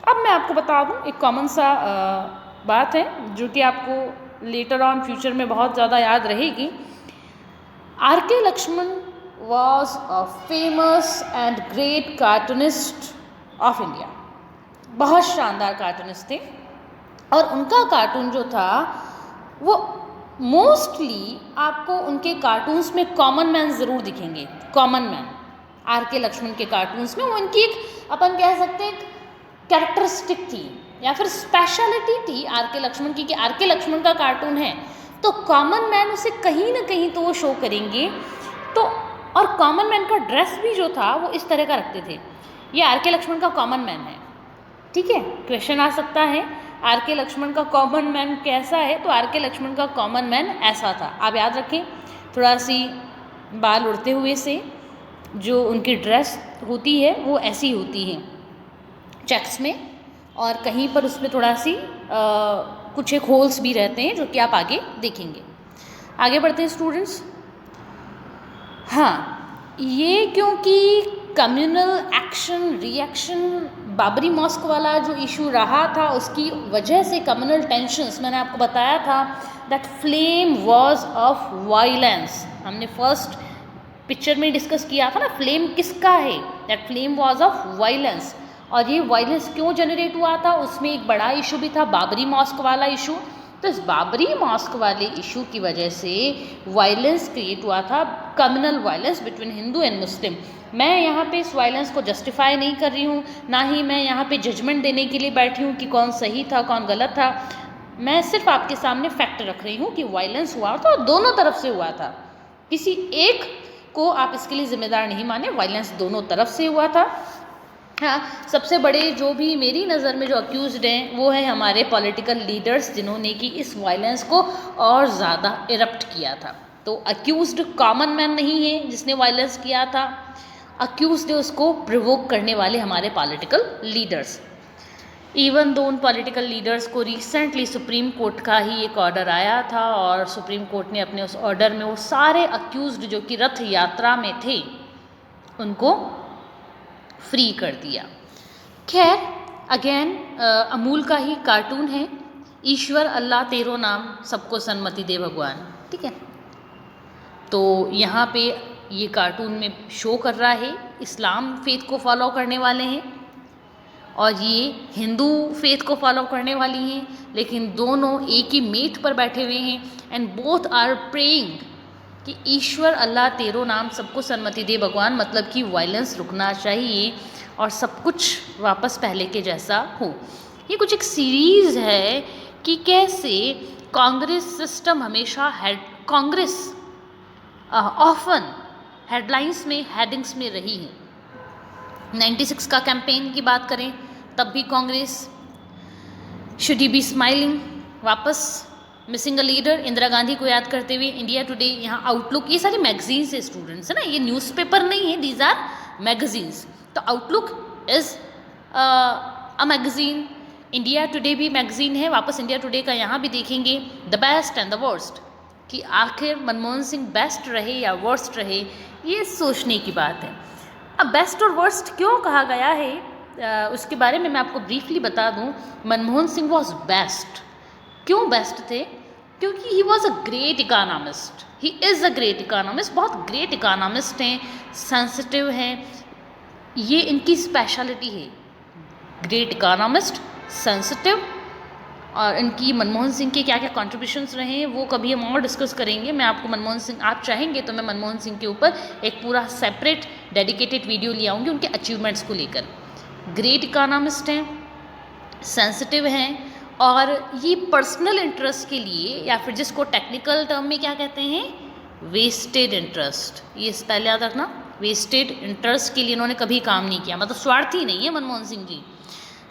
अब मैं आपको बता दूँ एक कॉमन सा बात है जो कि आपको लेटर ऑन फ्यूचर में बहुत ज़्यादा याद रहेगी। RK Laxman was a famous and great cartoonist of India. बहुत शानदार कार्टूनिस्ट थे और उनका कार्टून जो था वो मोस्टली आपको उनके कार्टून्स में कॉमन मैन ज़रूर दिखेंगे। कॉमन मैन RK लक्ष्मण के कार्टून्स में वो उनकी एक अपन कह सकते हैं कैरेक्टरिस्टिक थी या फिर स्पेशलिटी थी RK लक्ष्मण की, कि RK लक्ष्मण का कार्टून है तो कॉमन मैन उसे कहीं ना कहीं तो वो शो करेंगे। तो और कॉमन मैन का ड्रेस भी जो था वो इस तरह का रखते थे। ये RK लक्ष्मण का कॉमन मैन है, ठीक है। क्वेश्चन आ सकता है RK लक्ष्मण का कॉमन मैन कैसा है, तो RK लक्ष्मण का कॉमन मैन ऐसा था। आप याद रखें, थोड़ा सी बाल उड़ते हुए से जो उनकी ड्रेस होती है वो ऐसी होती है चेक्स में, और कहीं पर उसमें थोड़ा सी कुछ एक होल्स भी रहते हैं जो कि आप आगे देखेंगे। आगे बढ़ते हैं स्टूडेंट्स। हाँ, ये क्योंकि communal action reaction Babri mosque वाला जो इशू रहा था उसकी वजह से कम्युनल टेंशन्स, मैंने आपको बताया था that flame was of violence. हमने फर्स्ट पिक्चर में डिस्कस किया था ना, फ्लेम किसका है, that flame was of violence. और ये वायलेंस क्यों जनरेट हुआ था, उसमें एक बड़ा इशू भी था बाबरी मॉस्क वाला इशू। तो इस बाबरी मॉस्क वाले इशू की वजह से वायलेंस क्रिएट हुआ था, communal violence between Hindu and Muslim. मैं यहाँ पे इस वायलेंस को जस्टिफाई नहीं कर रही हूँ, ना ही मैं यहाँ पे जजमेंट देने के लिए बैठी हूँ कि कौन सही था कौन गलत था। मैं सिर्फ आपके सामने फैक्ट रख रही हूँ कि वायलेंस हुआ था और दोनों तरफ से हुआ था। किसी एक को आप इसके लिए जिम्मेदार नहीं माने, वायलेंस दोनों तरफ से हुआ था। हाँ, सबसे बड़े जो भी मेरी नज़र में जो अक्यूज्ड हैं वो है हमारे पॉलिटिकल लीडर्स, जिन्होंने कि इस वायलेंस को और ज़्यादा इरप्ट किया था। तो अक्यूज्ड कॉमन मैन नहीं है जिसने वायलेंस किया था, अक्यूज्ड है उसको प्रिवोक करने वाले हमारे पॉलिटिकल लीडर्स। इवन दो उन पॉलिटिकल लीडर्स को रिसेंटली सुप्रीम कोर्ट का ही एक ऑर्डर आया था और सुप्रीम कोर्ट ने अपने उस ऑर्डर में वो सारे अक्यूज्ड जो कि रथ यात्रा में थे उनको फ्री कर दिया। खैर, अगेन अमूल का ही कार्टून है, ईश्वर अल्लाह तेरो नाम सबको सन्मति दे भगवान, ठीक है। तो यहाँ पे ये कार्टून में शो कर रहा है इस्लाम फेथ को फॉलो करने वाले हैं और ये हिंदू फेथ को फॉलो करने वाली हैं, लेकिन दोनों एक ही मेट पर बैठे हुए हैं एंड बोथ आर प्रेइंग कि ईश्वर अल्लाह तेरो नाम सबको सन्मति दे भगवान, मतलब कि वायलेंस रुकना चाहिए और सब कुछ वापस पहले के जैसा हो। ये कुछ एक सीरीज़ है कि कैसे कांग्रेस सिस्टम हमेशा कांग्रेस ऑफन हेडलाइंस में हेडिंग्स में रही है। 96 का कैंपेन की बात करें तब भी Congress, should he be smiling, वापस missing a leader, Indira Gandhi को याद करते हुए, इंडिया टुडे, यहाँ आउटलुक, ये सारी मैगजीन्स है स्टूडेंट्स, है ना, ये न्यूज़पेपर नहीं है, दीज आर मैगजीन्स। तो outlook is a magazine, India today भी मैगजीन है। वापस इंडिया टुडे का यहाँ भी देखेंगे the best and the worst, कि आखिर मनमोहन सिंह बेस्ट रहे या वर्स्ट रहे, ये सोचने की बात है। अब बेस्ट और वर्स्ट क्यों कहा गया है उसके बारे में मैं आपको ब्रीफली बता दूं। Manmohan Singh was best. क्यों बेस्ट थे? क्योंकि he was a great economist, he is a great economist, बहुत ग्रेट इकोनॉमिस्ट हैं, सेंसिटिव हैं, ये इनकी स्पेशलिटी है, ग्रेट इकोनॉमिस्ट, सेंसिटिव। और इनकी मनमोहन सिंह के क्या क्या कॉन्ट्रीब्यूशंस रहे हैं वो कभी हम और डिस्कस करेंगे। मैं आपको मनमोहन सिंह, आप चाहेंगे तो मैं मनमोहन सिंह के ऊपर एक पूरा सेपरेट डेडिकेटेड वीडियो ले आऊँगी उनके अचीवमेंट्स को लेकर। ग्रेट इकोनॉमिस्ट हैं, सेंसिटिव हैं, और ये पर्सनल इंटरेस्ट के लिए, या फिर जिसको टेक्निकल टर्म में क्या कहते हैं, वेस्टेड इंटरेस्ट, ये पहले याद रखना, वेस्टेड इंटरेस्ट के लिए इन्होंने कभी काम नहीं किया, मतलब स्वार्थी नहीं है Manmohan Singh ji.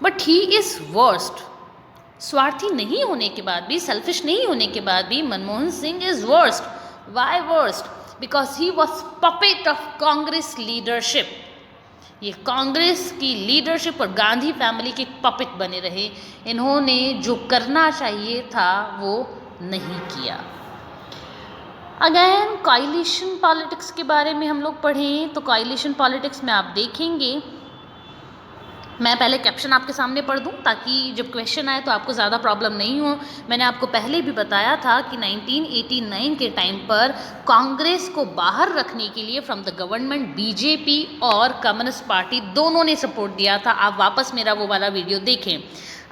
But he is worst, स्वार्थी नहीं होने के बाद भी, सेल्फिश नहीं होने के बाद भी Manmohan Singh is worst. Why worst? Because he was puppet of Congress leadership. ये कांग्रेस की लीडरशिप और गांधी फैमिली के पपेट बने रहे। इन्होंने जो करना चाहिए था वो नहीं किया। अगेन कॉलिशन पॉलिटिक्स के बारे में हम लोग पढ़ें तो कॉलिशन पॉलिटिक्स में आप देखेंगे, मैं पहले कैप्शन आपके सामने पढ़ दूं ताकि जब क्वेश्चन आए तो आपको ज़्यादा प्रॉब्लम नहीं हो। मैंने आपको पहले भी बताया था कि 1989 के टाइम पर कांग्रेस को बाहर रखने के लिए फ्रॉम द गवर्नमेंट बीजेपी और कम्युनिस्ट पार्टी दोनों ने सपोर्ट दिया था। आप वापस मेरा वो वाला वीडियो देखें।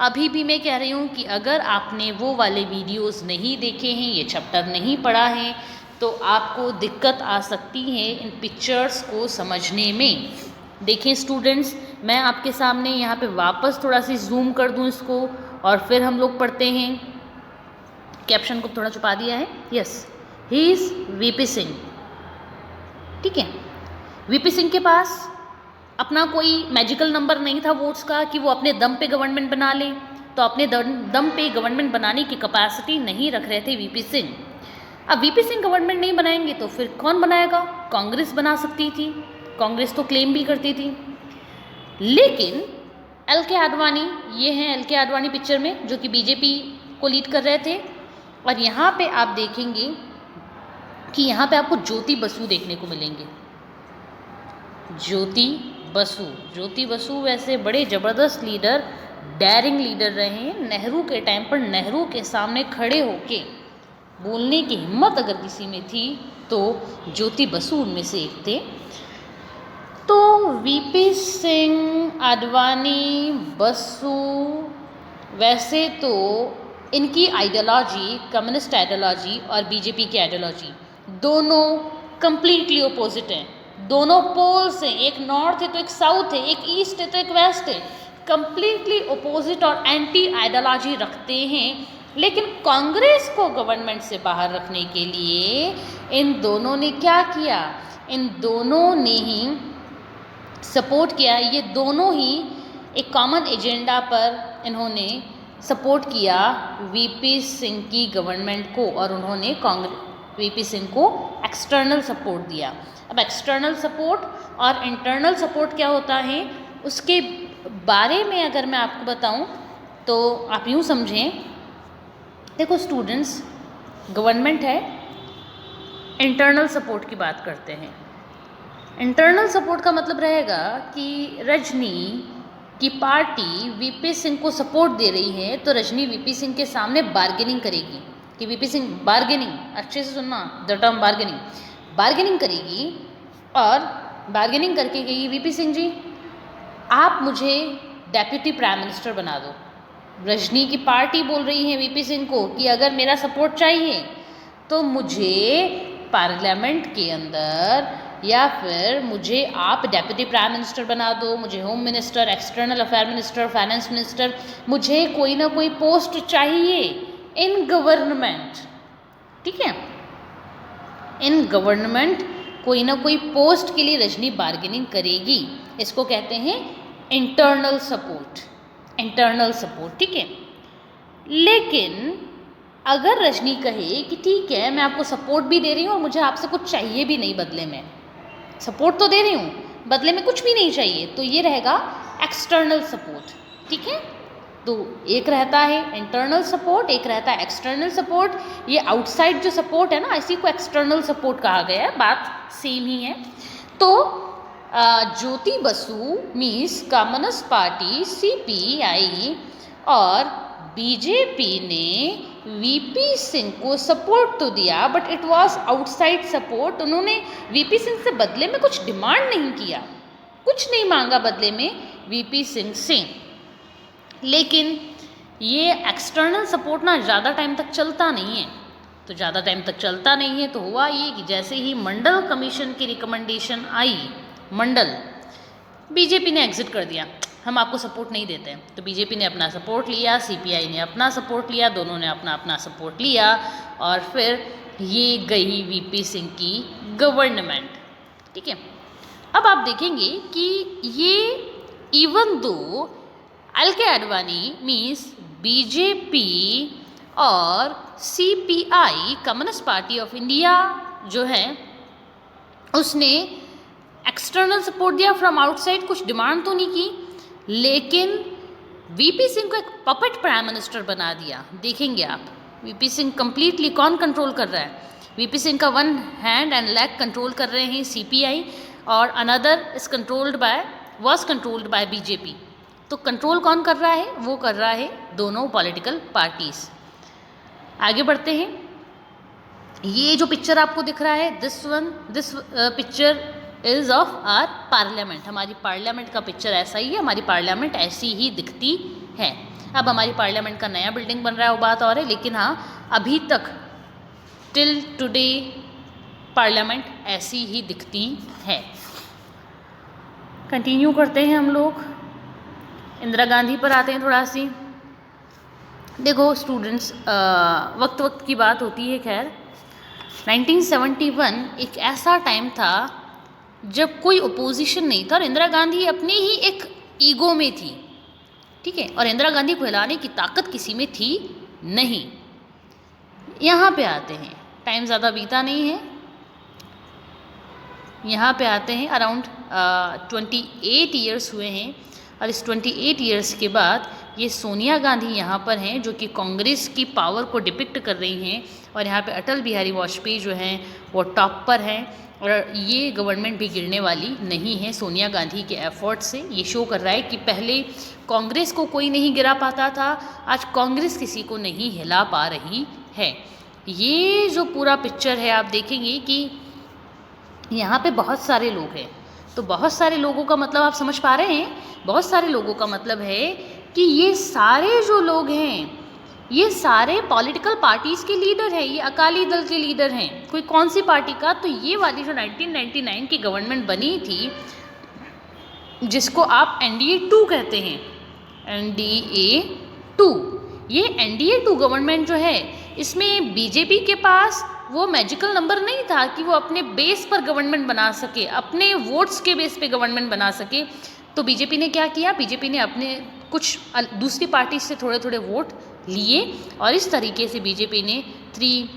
अभी भी मैं कह रही हूँ कि अगर आपने वो वाले वीडियोस नहीं देखे हैं, ये चैप्टर नहीं पढ़ा है, तो आपको दिक्कत आ सकती है इन पिक्चर्स को समझने में। देखें स्टूडेंट्स, मैं आपके सामने यहाँ पे वापस थोड़ा सी जूम कर दूँ इसको और फिर हम लोग पढ़ते हैं। कैप्शन को थोड़ा छुपा दिया है। Yes, he is VP Singh. ठीक है, वीपी सिंह के पास अपना कोई मैजिकल नंबर नहीं था वोट्स का कि वो अपने दम पे गवर्नमेंट बना ले, तो अपने दम पे गवर्नमेंट बनाने की कैपेसिटी नहीं रख रहे थे वीपी सिंह। अब वीपी सिंह गवर्नमेंट नहीं बनाएंगे तो फिर कौन बनाएगा? कांग्रेस बना सकती थी, कांग्रेस तो क्लेम भी करती थी। लेकिन एल के आडवाणी, ये हैं एल के आडवाणी पिक्चर में, जो कि बीजेपी को लीड कर रहे थे। और यहाँ पे आप देखेंगे कि यहाँ पे आपको ज्योति बसु देखने को मिलेंगे। ज्योति बसु वैसे बड़े ज़बरदस्त लीडर, डेयरिंग लीडर रहे हैं। नेहरू के टाइम पर नेहरू के सामने खड़े होके बोलने की हिम्मत अगर किसी में थी तो ज्योति बसु उनमें से एक थे। तो वीपी सिंह, आडवाणी, बसु, वैसे तो इनकी आइडियोलॉजी, कम्युनिस्ट आइडियोलॉजी और बीजेपी की आइडियोलॉजी दोनों कंप्लीटली अपोजिट हैं। दोनों पोल्स हैं, एक नॉर्थ है तो एक साउथ है, एक ईस्ट है तो एक वेस्ट है। कंप्लीटली अपोजिट और एंटी आइडियोलॉजी रखते हैं। लेकिन कांग्रेस को गवर्नमेंट से बाहर रखने के लिए इन दोनों ने क्या किया? इन दोनों ने ही सपोर्ट किया। ये दोनों ही एक कॉमन एजेंडा पर इन्होंने सपोर्ट किया वीपी सिंह की गवर्नमेंट को, और उन्होंने वीपी सिंह को एक्सटर्नल सपोर्ट दिया। अब एक्सटर्नल सपोर्ट और इंटरनल सपोर्ट क्या होता है उसके बारे में अगर मैं आपको बताऊं तो आप यूँ समझें। देखो स्टूडेंट्स, गवर्नमेंट है, इंटरनल सपोर्ट की बात करते हैं। इंटरनल सपोर्ट का मतलब रहेगा कि रजनी की पार्टी वीपी सिंह को सपोर्ट दे रही है, तो रजनी वीपी सिंह के सामने बार्गेनिंग करेगी कि वीपी सिंह, बार्गेनिंग, अच्छे से सुनना द टर्म बार्गेनिंग करेगी। और बार्गेनिंग करके कहेगी वीपी सिंह जी आप मुझे डेप्यूटी प्राइम मिनिस्टर बना दो। रजनी की पार्टी बोल रही है वीपी सिंह को कि अगर मेरा सपोर्ट चाहिए तो मुझे पार्लियामेंट के अंदर या फिर मुझे आप डेप्यूटी प्राइम मिनिस्टर बना दो, मुझे home minister, external affair minister, finance minister, मुझे कोई ना कोई पोस्ट चाहिए इन गवर्नमेंट। ठीक है, इन गवर्नमेंट कोई ना कोई पोस्ट के लिए रजनी बार्गेनिंग करेगी। इसको कहते हैं इंटरनल सपोर्ट, इंटरनल सपोर्ट। ठीक है, लेकिन अगर रजनी कहे कि ठीक है मैं आपको सपोर्ट भी दे रही हूँ और मुझे आपसे कुछ चाहिए भी नहीं बदले में, सपोर्ट तो दे रही हूँ, बदले में कुछ भी नहीं चाहिए, तो ये रहेगा एक्सटर्नल सपोर्ट। ठीक है, तो एक रहता है इंटरनल सपोर्ट, एक रहता है एक्सटर्नल सपोर्ट। ये आउटसाइड जो सपोर्ट है ना, इसी को एक्सटर्नल सपोर्ट कहा गया है, बात सेम ही है। तो Jyoti Basu means communist party CPI और बीजेपी ने वीपी सिंह को सपोर्ट तो दिया, but it was outside support. उन्होंने वीपी सिंह से बदले में कुछ डिमांड नहीं किया, कुछ नहीं मांगा बदले में वीपी सिंह से। लेकिन ये एक्सटर्नल सपोर्ट ना ज़्यादा टाइम तक चलता नहीं है। तो ज़्यादा टाइम तक चलता नहीं है तो हुआ ये कि जैसे ही मंडल कमीशन की रिकमेंडेशन आई, मंडल, बीजेपी ने एग्जिट कर दिया, हम आपको सपोर्ट नहीं देते। तो बीजेपी ने अपना सपोर्ट लिया, सीपीआई ने अपना सपोर्ट लिया, दोनों ने अपना अपना सपोर्ट लिया और फिर ये गई वीपी सिंह की गवर्नमेंट। ठीक है, अब आप देखेंगे कि ये even though L K. Advani means BJP और CPI communist party of India जो है उसने एक्सटर्नल सपोर्ट दिया फ्रॉम आउटसाइड, कुछ डिमांड तो नहीं की, लेकिन वीपी सिंह को एक पपेट प्राइम मिनिस्टर बना दिया। देखेंगे आप वीपी सिंह कंप्लीटली कौन कंट्रोल कर रहा है? वीपी सिंह का one hand and leg control कर रहे हैं सीपीआई और another is controlled by BJP. तो कंट्रोल कौन कर रहा है? वो कर रहा है दोनों पॉलिटिकल पार्टीज। आगे बढ़ते हैं। ये जो पिक्चर आपको दिख रहा है this picture is of our parliament. हमारी पार्लियामेंट का पिक्चर ऐसा ही है, हमारी पार्लियामेंट ऐसी ही दिखती है। अब हमारी पार्लियामेंट का नया बिल्डिंग बन रहा है वो बात और है, लेकिन हाँ अभी तक टिल टुडे पार्लियामेंट ऐसी ही दिखती है। कंटिन्यू करते हैं हम लोग, इंदिरा गांधी पर आते हैं थोड़ा सी। देखो स्टूडेंट्स, वक्त की बात होती है। खैर 1971 एक ऐसा टाइम था जब कोई ओपोजिशन नहीं था और इंदिरा गांधी अपने ही एक ईगो में थी। ठीक है, और इंदिरा गांधी को हिलाने की ताकत किसी में थी नहीं। यहाँ पे आते हैं, टाइम ज़्यादा बीता नहीं है, यहाँ पे आते हैं। अराउंड 28 ईयर्स हुए हैं और इस 28 ईयर्स के बाद ये सोनिया गांधी यहाँ पर हैं जो कि कांग्रेस की पावर को डिपिक्ट कर रही हैं और यहाँ पे अटल बिहारी वाजपेयी जो हैं वो टॉप पर हैं और ये गवर्नमेंट भी गिरने वाली नहीं है सोनिया गांधी के एफर्ट से। ये शो कर रहा है कि पहले कांग्रेस को कोई नहीं गिरा पाता था, आज कांग्रेस किसी को नहीं हिला पा रही है। ये जो पूरा पिक्चर है आप देखेंगे कि यहाँ पे बहुत सारे लोग हैं। तो बहुत सारे लोगों का मतलब आप समझ पा रहे हैं? बहुत सारे लोगों का मतलब है कि ये सारे जो लोग हैं ये सारे पॉलिटिकल पार्टीज़ के लीडर हैं, ये अकाली दल के लीडर हैं। कोई कौन सी पार्टी का? तो ये वाली जो 1999 की गवर्नमेंट बनी थी जिसको आप NDA 2 कहते हैं, NDA 2, ये NDA 2 गवर्नमेंट जो है इसमें बीजेपी के पास वो मैजिकल नंबर नहीं था कि वो अपने बेस पर गवर्नमेंट बना सके, अपने वोट्स के बेस पे गवर्नमेंट बना सके। तो बीजेपी ने क्या किया? बीजेपी ने अपने कुछ दूसरी पार्टी से थोड़े थोड़े वोट लिए और इस तरीके से बीजेपी ने 3,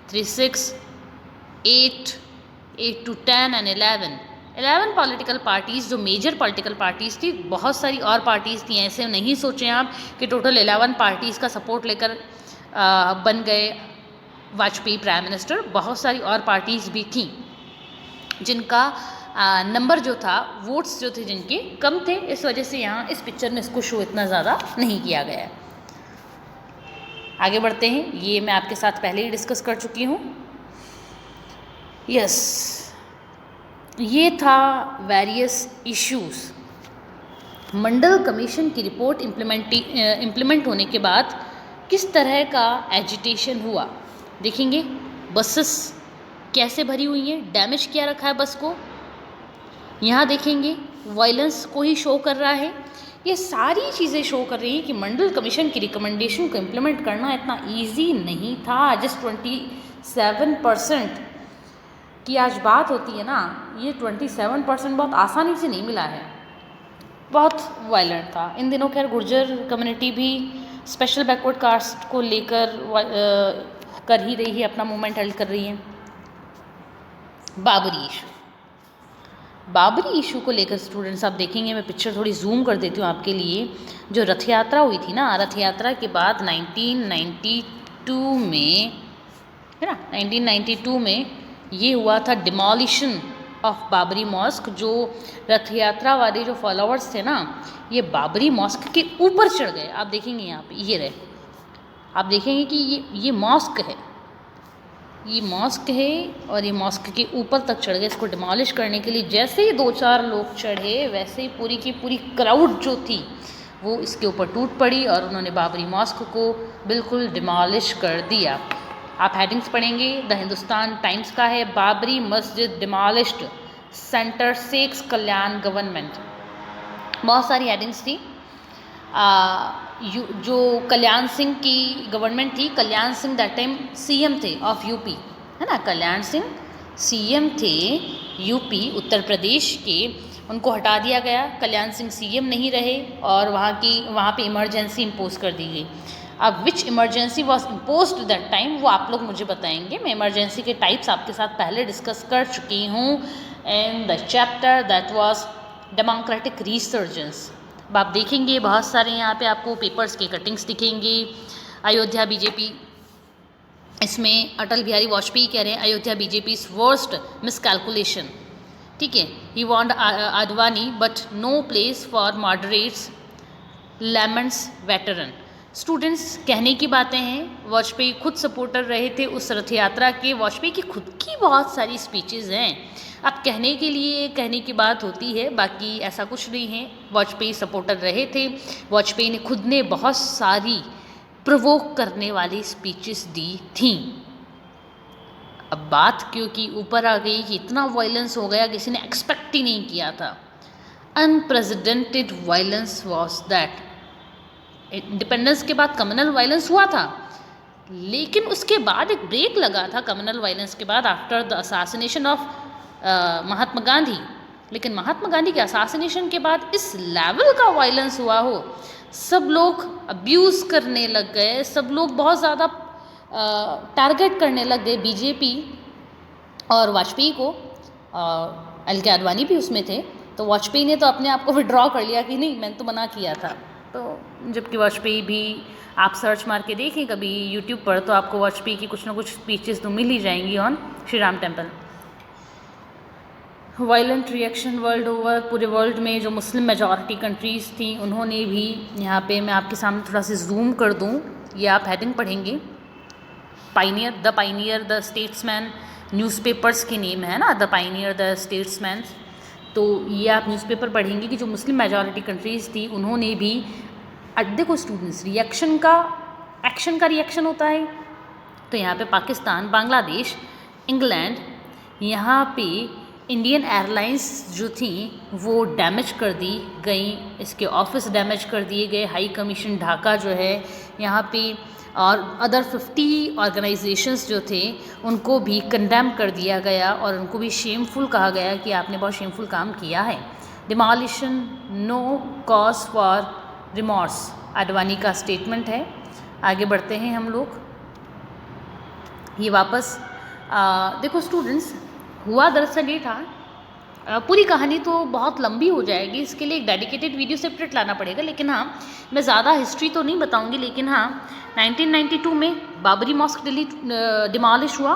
3, 6, 8, 8 to 10 एंड 11 पॉलिटिकल पार्टीज़ जो मेजर पॉलिटिकल पार्टीज़ थी, बहुत सारी और पार्टीज़ थी। ऐसे नहीं सोचें आप कि टोटल 11 पार्टीज़ का सपोर्ट लेकर बन गए वाजपेयी प्राइम मिनिस्टर। बहुत सारी और पार्टीज़ भी थीं जिनका नंबर जो था, वोट्स जो थे जिनके कम थे, इस वजह से यहाँ इस पिक्चर में इसको शो इतना ज़्यादा नहीं किया गया है। आगे बढ़ते हैं। ये मैं आपके साथ पहले ही डिस्कस कर चुकी हूँ। यस, ये था वेरियस इश्यूज़। मंडल कमीशन की रिपोर्ट इम्प्लीमेंट होने के बाद किस तरह का एजिटेशन हुआ देखेंगे। बसेस कैसे भरी हुई हैं, डैमेज क्या रखा है बस को, यहाँ देखेंगे वायलेंस को ही शो कर रहा है। ये सारी चीज़ें शो कर रही हैं कि मंडल कमीशन की रिकमेंडेशन को इम्प्लीमेंट करना इतना ईजी नहीं था। जस्ट 27% की आज बात होती है ना, ये 27% बहुत आसानी से नहीं मिला है, बहुत वायलेंट था। इन दिनों खैर गुर्जर कम्युनिटी भी स्पेशल बैकवर्ड कास्ट को लेकर कर ही रही है, अपना मूवमेंट हेल्ड कर रही है। बाबरी इशू को लेकर स्टूडेंट्स आप देखेंगे, मैं पिक्चर थोड़ी जूम कर देती हूँ आपके लिए। जो रथ यात्रा हुई थी ना, रथ यात्रा के बाद 1992 में है ना, 1992 में ये हुआ था डिमोलिशन ऑफ बाबरी मॉस्क। जो रथ यात्रा वाले जो फॉलोअर्स थे ना, ये बाबरी मॉस्क के ऊपर चढ़ गए। आप देखेंगे यहाँ पे ये रहे, आप देखेंगे कि ये मॉस्क है, ये मॉस्क है और ये मॉस्क के ऊपर तक चढ़ गए इसको डिमोलिश करने के लिए। जैसे ही 2-4 लोग चढ़े वैसे ही पूरी की पूरी क्राउड जो थी वो इसके ऊपर टूट पड़ी और उन्होंने बाबरी मॉस्क को बिल्कुल डिमोलिश कर दिया। आप हेडिंग्स पढ़ेंगे, द हिंदुस्तान टाइम्स का है, बाबरी मस्जिद डिमोलिश्ड, सेंटर सेक्स कल्याण गवर्नमेंट। बहुत सारी हेडिंग्स थी। जो कल्याण सिंह की गवर्नमेंट थी, Kalyan Singh that time CM थे ऑफ यूपी, है ना। कल्याण सिंह सीएम थे यूपी उत्तर प्रदेश के, उनको हटा दिया गया, कल्याण सिंह सीएम नहीं रहे और वहाँ पे इमरजेंसी इम्पोज कर दी गई। अब which emergency was imposed that time, वो आप लोग मुझे बताएंगे। मैं इमरजेंसी के टाइप्स आपके साथ पहले डिस्कस कर चुकी हूँ in the chapter that was democratic resurgence. अब आप देखेंगे बहुत सारे यहाँ पे आपको पेपर्स के कटिंग्स दिखेंगे। अयोध्या बीजेपी, इसमें अटल बिहारी वाजपेयी कह रहे हैं Ayodhya BJP is worst miscalculation, ठीक है। He want Advani but no place for moderates lemons veteran. Students, कहने की बातें हैं, वाजपेयी खुद सपोर्टर रहे थे उस रथ यात्रा के। वाजपेयी की खुद की बहुत सारी स्पीचेज़ हैं, अब कहने के लिए कहने की बात होती है, बाकी ऐसा कुछ नहीं है। वाजपेयी सपोर्टर रहे थे, वाजपेयी ने खुद ने बहुत सारी प्रोवोक करने वाली स्पीचेस दी थी। अब बात क्योंकि ऊपर आ गई कि इतना वायलेंस हो गया, किसी ने एक्सपेक्ट ही नहीं किया था। Unprecedented violence was that. Independence के बाद कम्युनल वायलेंस हुआ था, लेकिन उसके बाद एक ब्रेक लगा था कम्युनल वायलेंस के बाद after the assassination of Mahatma Gandhi. लेकिन महात्मा गांधी के असैसिनेशन के बाद इस लेवल का वायलेंस हुआ हो, सब लोग अब्यूज़ करने लग गए, सब लोग बहुत ज़्यादा टारगेट करने लग गए बीजेपी और वाजपेयी को, और एल के आडवाणी भी उसमें थे। तो वाजपेयी ने तो अपने आप को विड्रॉ कर लिया कि नहीं, मैंने तो मना किया था। तो जबकि वाजपेयी भी, आप सर्च मार के देखें कभी यूट्यूब पर, तो आपको वाजपेयी की कुछ ना कुछ स्पीचेस तो मिल ही जाएंगी on Shri Ram temple. Violent reaction world over, पूरे वर्ल्ड में जो मुस्लिम मेजॉरिटी कंट्रीज़ थी उन्होंने भी, यहाँ पे मैं आपके सामने थोड़ा सा जूम कर दूँ, ये आप हेडिंग पढ़ेंगे, पाइनियर द स्टेट्समैन, न्यूज़पेपर्स के नेम है ना, द पाइनियर द स्टेट्समैन। तो ये आप न्यूज़पेपर पढ़ेंगे कि जो मुस्लिम मेजॉरिटी कंट्रीज़ थी उन्होंने भी, देखो स्टूडेंट्स, रिएक्शन का, एक्शन का रिएक्शन होता है। तो यहाँ पे पाकिस्तान, बांग्लादेश, इंग्लैंड, यहाँ पे इंडियन एयरलाइंस जो थी वो डैमेज कर दी गई, इसके ऑफिस डैमेज कर दिए गए, हाई कमीशन ढाका जो है यहाँ पे, और अदर 50 ऑर्गेनाइजेशंस जो थे उनको भी कंडेम कर दिया गया और उनको भी शेमफुल कहा गया कि आपने बहुत शेमफुल काम किया है। Demolition, no cause for remorse, Advani का स्टेटमेंट है। आगे बढ़ते हैं हम लोग, ये वापस देखो स्टूडेंट्स, हुआ दरअसल ये था, पूरी कहानी तो बहुत लंबी हो जाएगी, इसके लिए एक डेडिकेटेड वीडियो सेपरेट लाना पड़ेगा। लेकिन हाँ, मैं ज़्यादा हिस्ट्री तो नहीं बताऊंगी, लेकिन हाँ 1992 में बाबरी मॉस्क दिल्ली डिमॉलिश हुआ,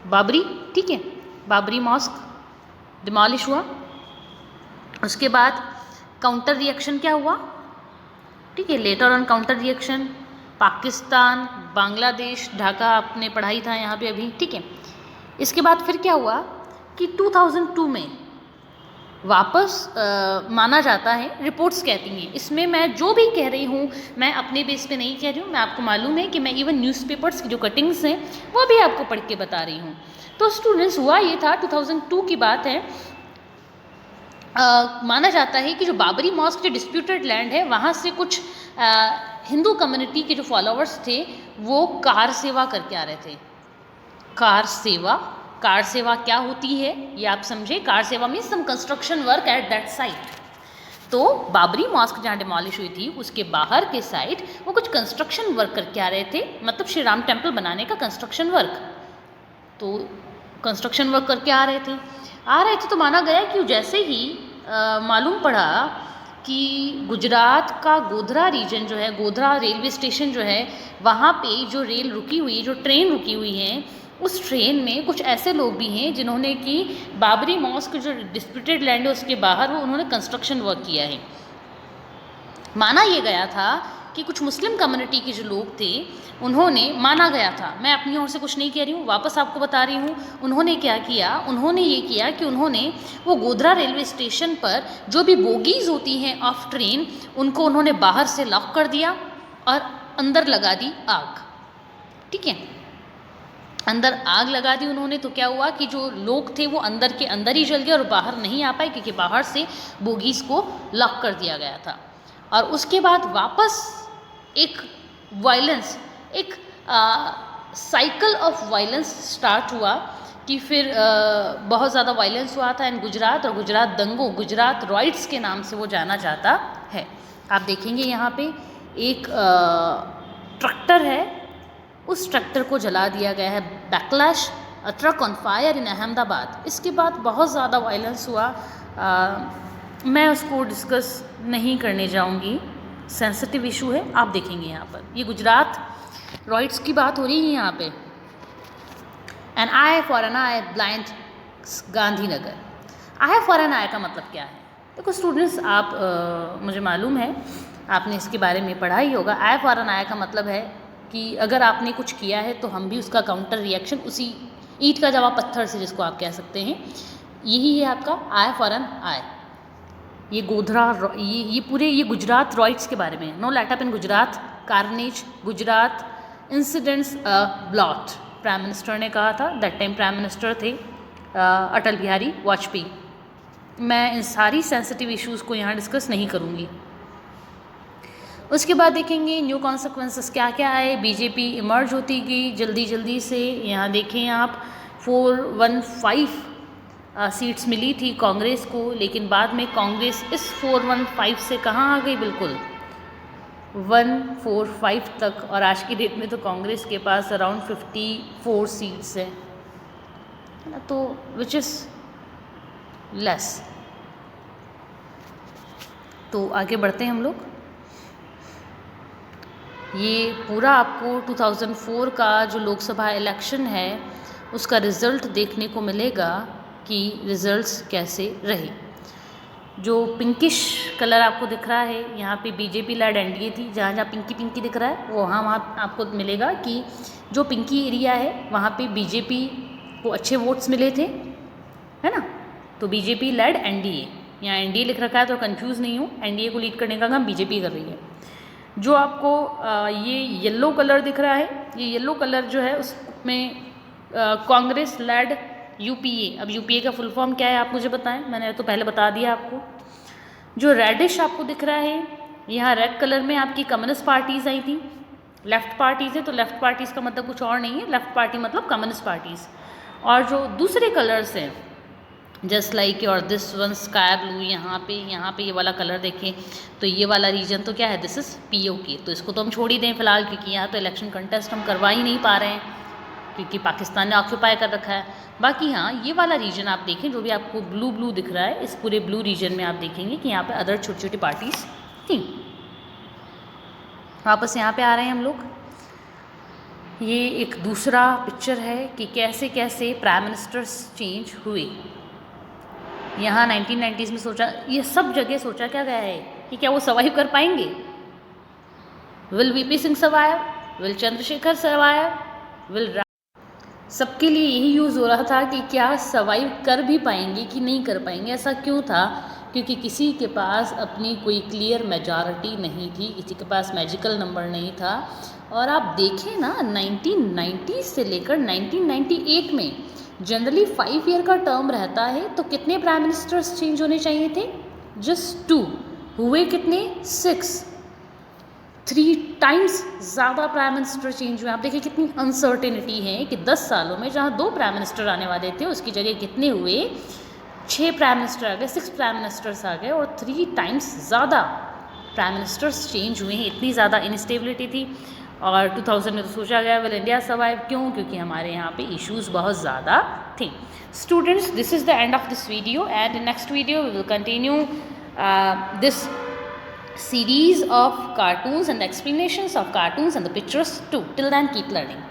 बाबरी, ठीक है, बाबरी मॉस्क डिमॉलिश हुआ। उसके बाद काउंटर रिएक्शन क्या हुआ, ठीक है, later on counter reaction, Pakistan, Bangladesh, Dhaka आपने पढ़ाई था यहाँ पे अभी, ठीक है। इसके बाद फिर क्या हुआ कि 2002 में वापस माना जाता है, रिपोर्ट्स कहती हैं, इसमें मैं जो भी कह रही हूँ मैं अपने बेस पे नहीं कह रही हूँ, मैं आपको मालूम है कि मैं इवन न्यूज़पेपर्स की जो कटिंग्स हैं वो भी आपको पढ़ के बता रही हूँ। तो स्टूडेंट्स, हुआ ये था, 2002 की बात है, माना जाता है कि जो बाबरी मॉस्क जो डिस्प्यूटेड लैंड है वहाँ से कुछ हिंदू कम्युनिटी के जो फॉलोअर्स थे वो कार सेवा करके आ रहे थे। कार सेवा क्या होती है ये आप समझे। Kar seva means some construction work at that site. तो बाबरी मॉस्क जहाँ डिमॉलिश हुई थी उसके बाहर के साइड वो कुछ कंस्ट्रक्शन वर्क करके आ रहे थे, मतलब श्री राम टेम्पल बनाने का कंस्ट्रक्शन वर्क। तो कंस्ट्रक्शन वर्क करके आ रहे थे तो माना गया कि जैसे ही मालूम पड़ा कि गुजरात का गोधरा रीजन जो है, गोधरा रेलवे स्टेशन जो है, वहाँ पे जो रेल रुकी हुई, जो ट्रेन रुकी हुई है, उस ट्रेन में कुछ ऐसे लोग भी हैं जिन्होंने कि बाबरी मॉस्क जो डिस्प्यूटेड लैंड है उसके बाहर वो उन्होंने कंस्ट्रक्शन वर्क किया है। माना ये गया था कि कुछ मुस्लिम कम्युनिटी के जो लोग थे उन्होंने, माना गया था, मैं अपनी ओर से कुछ नहीं कह रही हूँ, वापस आपको बता रही हूँ, उन्होंने क्या किया, उन्होंने ये किया कि उन्होंने वो गोधरा रेलवे स्टेशन पर जो भी बोगीज़ होती हैं ऑफ ट्रेन उनको उन्होंने बाहर से लॉक कर दिया और अंदर लगा दी आग, ठीक है, अंदर आग लगा दी उन्होंने। तो क्या हुआ कि जो लोग थे वो अंदर के अंदर ही जल गए और बाहर नहीं आ पाए क्योंकि बाहर से बोगीज़ को लॉक कर दिया गया था। और उसके बाद वापस एक वायलेंस, एक साइकिल ऑफ वायलेंस स्टार्ट हुआ कि फिर बहुत ज़्यादा वायलेंस हुआ था इन गुजरात, और गुजरात दंगों, गुजरात रॉइट्स के नाम से वो जाना जाता है। आप देखेंगे यहाँ पे एक ट्रैक्टर है, उस ट्रैक्टर को जला दिया गया है। Backlash, a truck on fire in Ahmedabad. इसके बाद बहुत ज़्यादा वायलेंस हुआ। मैं उसको डिस्कस नहीं करने जाऊँगी, सेंसिटिव इशू है। आप देखेंगे यहाँ पर ये गुजरात रॉइट्स की बात हो रही है यहाँ पे। An eye for an eye blind Gandhinagar. Eye for an eye का मतलब क्या है? देखो स्टूडेंट्स, आप मुझे मालूम है आपने इसके बारे में पढ़ा ही होगा। आई फॉर एन आई का मतलब है कि अगर आपने कुछ किया है तो हम भी उसका काउंटर रिएक्शन, उसी ईंट का जवाब पत्थर से, जिसको आप कह सकते हैं, यही है आपका आई फॉर एन आई। ये गोधरा, ये पूरे ये गुजरात रॉइट्स के बारे में। No let up in Gujarat carnage, Gujarat incidents blot, prime minister ने कहा था। दैट टाइम प्राइम मिनिस्टर थे अटल बिहारी वाजपेयी। मैं इन सारी सेंसिटिव इश्यूज़ को यहाँ डिस्कस नहीं करूँगी। उसके बाद देखेंगे न्यू कॉन्सिक्वेंसेस क्या क्या आए। बीजेपी इमर्ज होती गई जल्दी जल्दी से। यहाँ देखें आप 415 सीट्स मिली थी कांग्रेस को, लेकिन बाद में कांग्रेस इस 415 से कहाँ आ गई, बिल्कुल 145 तक। और आज की डेट में तो कांग्रेस के पास अराउंड 54 सीट्स है ना, तो विच इज़ लेस। तो आगे बढ़ते हैं हम लोग। ये पूरा आपको 2004 का जो लोकसभा इलेक्शन है उसका रिज़ल्ट देखने को मिलेगा कि रिज़ल्ट्स कैसे रहे। जो पिंकिश कलर आपको दिख रहा है, यहाँ पे बीजेपी लेड एनडीए थी। जहाँ जहाँ पिंकी पिंकी दिख रहा है वहाँ आपको मिलेगा कि जो पिंकी एरिया है वहाँ पे बीजेपी को अच्छे वोट्स मिले थे, है ना। तो बीजेपी लेड एनडीए, यहाँ एनडीए लिख रखा है तो कंफ्यूज नहीं हो, एनडीए को लीड करने का काम बीजेपी कर रही है। जो आपको ये येलो कलर दिख रहा है, ये येलो कलर जो है उसमें कांग्रेस लेड यूपीए। अब यूपीए का फुल फॉर्म क्या है आप मुझे बताएं, मैंने तो पहले बता दिया आपको। जो रेडिश आपको दिख रहा है, यहाँ रेड कलर में आपकी कम्युनिस्ट पार्टीज़ आई थी। लेफ्ट पार्टीज़ है तो लेफ्ट पार्टीज़ का मतलब कुछ और नहीं है, लेफ्ट पार्टी मतलब कम्युनिस्ट पार्टीज़। और जो दूसरे कलर्स हैं जस्ट लाइक और दिस वन स्काई ब्लू, यहाँ पे ये वाला कलर देखें तो ये वाला रीजन तो क्या है, दिस इज़ पीओके। तो इसको तो हम छोड़ ही दें फिलहाल, क्योंकि यहाँ तो इलेक्शन कंटेस्ट हम करवा ही नहीं पा रहे हैं क्योंकि पाकिस्तान ने ऑक्यूपाई कर रखा है। बाकी हाँ ये वाला रीजन आप देखें, जो भी आपको ब्लू ब्लू दिख रहा है, इस पूरे ब्लू रीजन में आप देखेंगे कि यहाँ पे अदर छोटी छोटी पार्टीज थी। वापस यहाँ पे आ रहे हैं हम लोग। ये एक दूसरा पिक्चर है कि कैसे कैसे प्राइम मिनिस्टर्स चेंज हुए। यहाँ 1990s में सोचा, ये सब जगह सोचा क्या गया है कि क्या वो सर्वाइव कर पाएंगे। Will VP Singh survive, will Chandrashekhar survive, will, सबके लिए यही यूज़ हो रहा था कि क्या सर्वाइव कर भी पाएंगे कि नहीं कर पाएंगे। ऐसा क्यों था? क्योंकि किसी के पास अपनी कोई क्लियर मेजॉरिटी नहीं थी, किसी के पास मैजिकल नंबर नहीं था। और आप देखें ना 1990 से लेकर 1998 में जनरली 5 ईयर का टर्म रहता है, तो कितने प्राइम मिनिस्टर्स चेंज होने चाहिए थे? जस्ट 2। हुए कितने? 6। 3 टाइम्स ज़्यादा प्राइम मिनिस्टर चेंज हुए। आप देखिए कितनी अनसर्टेनिटी है कि 10 सालों में जहाँ 2 प्राइम मिनिस्टर आने वाले थे उसकी जगह कितने हुए? 6 प्राइम मिनिस्टर आ गए, 6 प्राइम मिनिस्टर्स आ गए और 3 टाइम्स ज़्यादा प्राइम मिनिस्टर्स चेंज हुए हैं। इतनी ज़्यादा इनस्टेबिलिटी थी। और 2000 में तो सोचा गया विल इंडिया सर्वाइव। क्यों? क्योंकि हमारे यहाँ पे इश्यूज़ बहुत ज़्यादा थे। Students, this is the end of this video and in next video we will continue this series of cartoons and the explanations of cartoons and the pictures too. Till then, keep learning.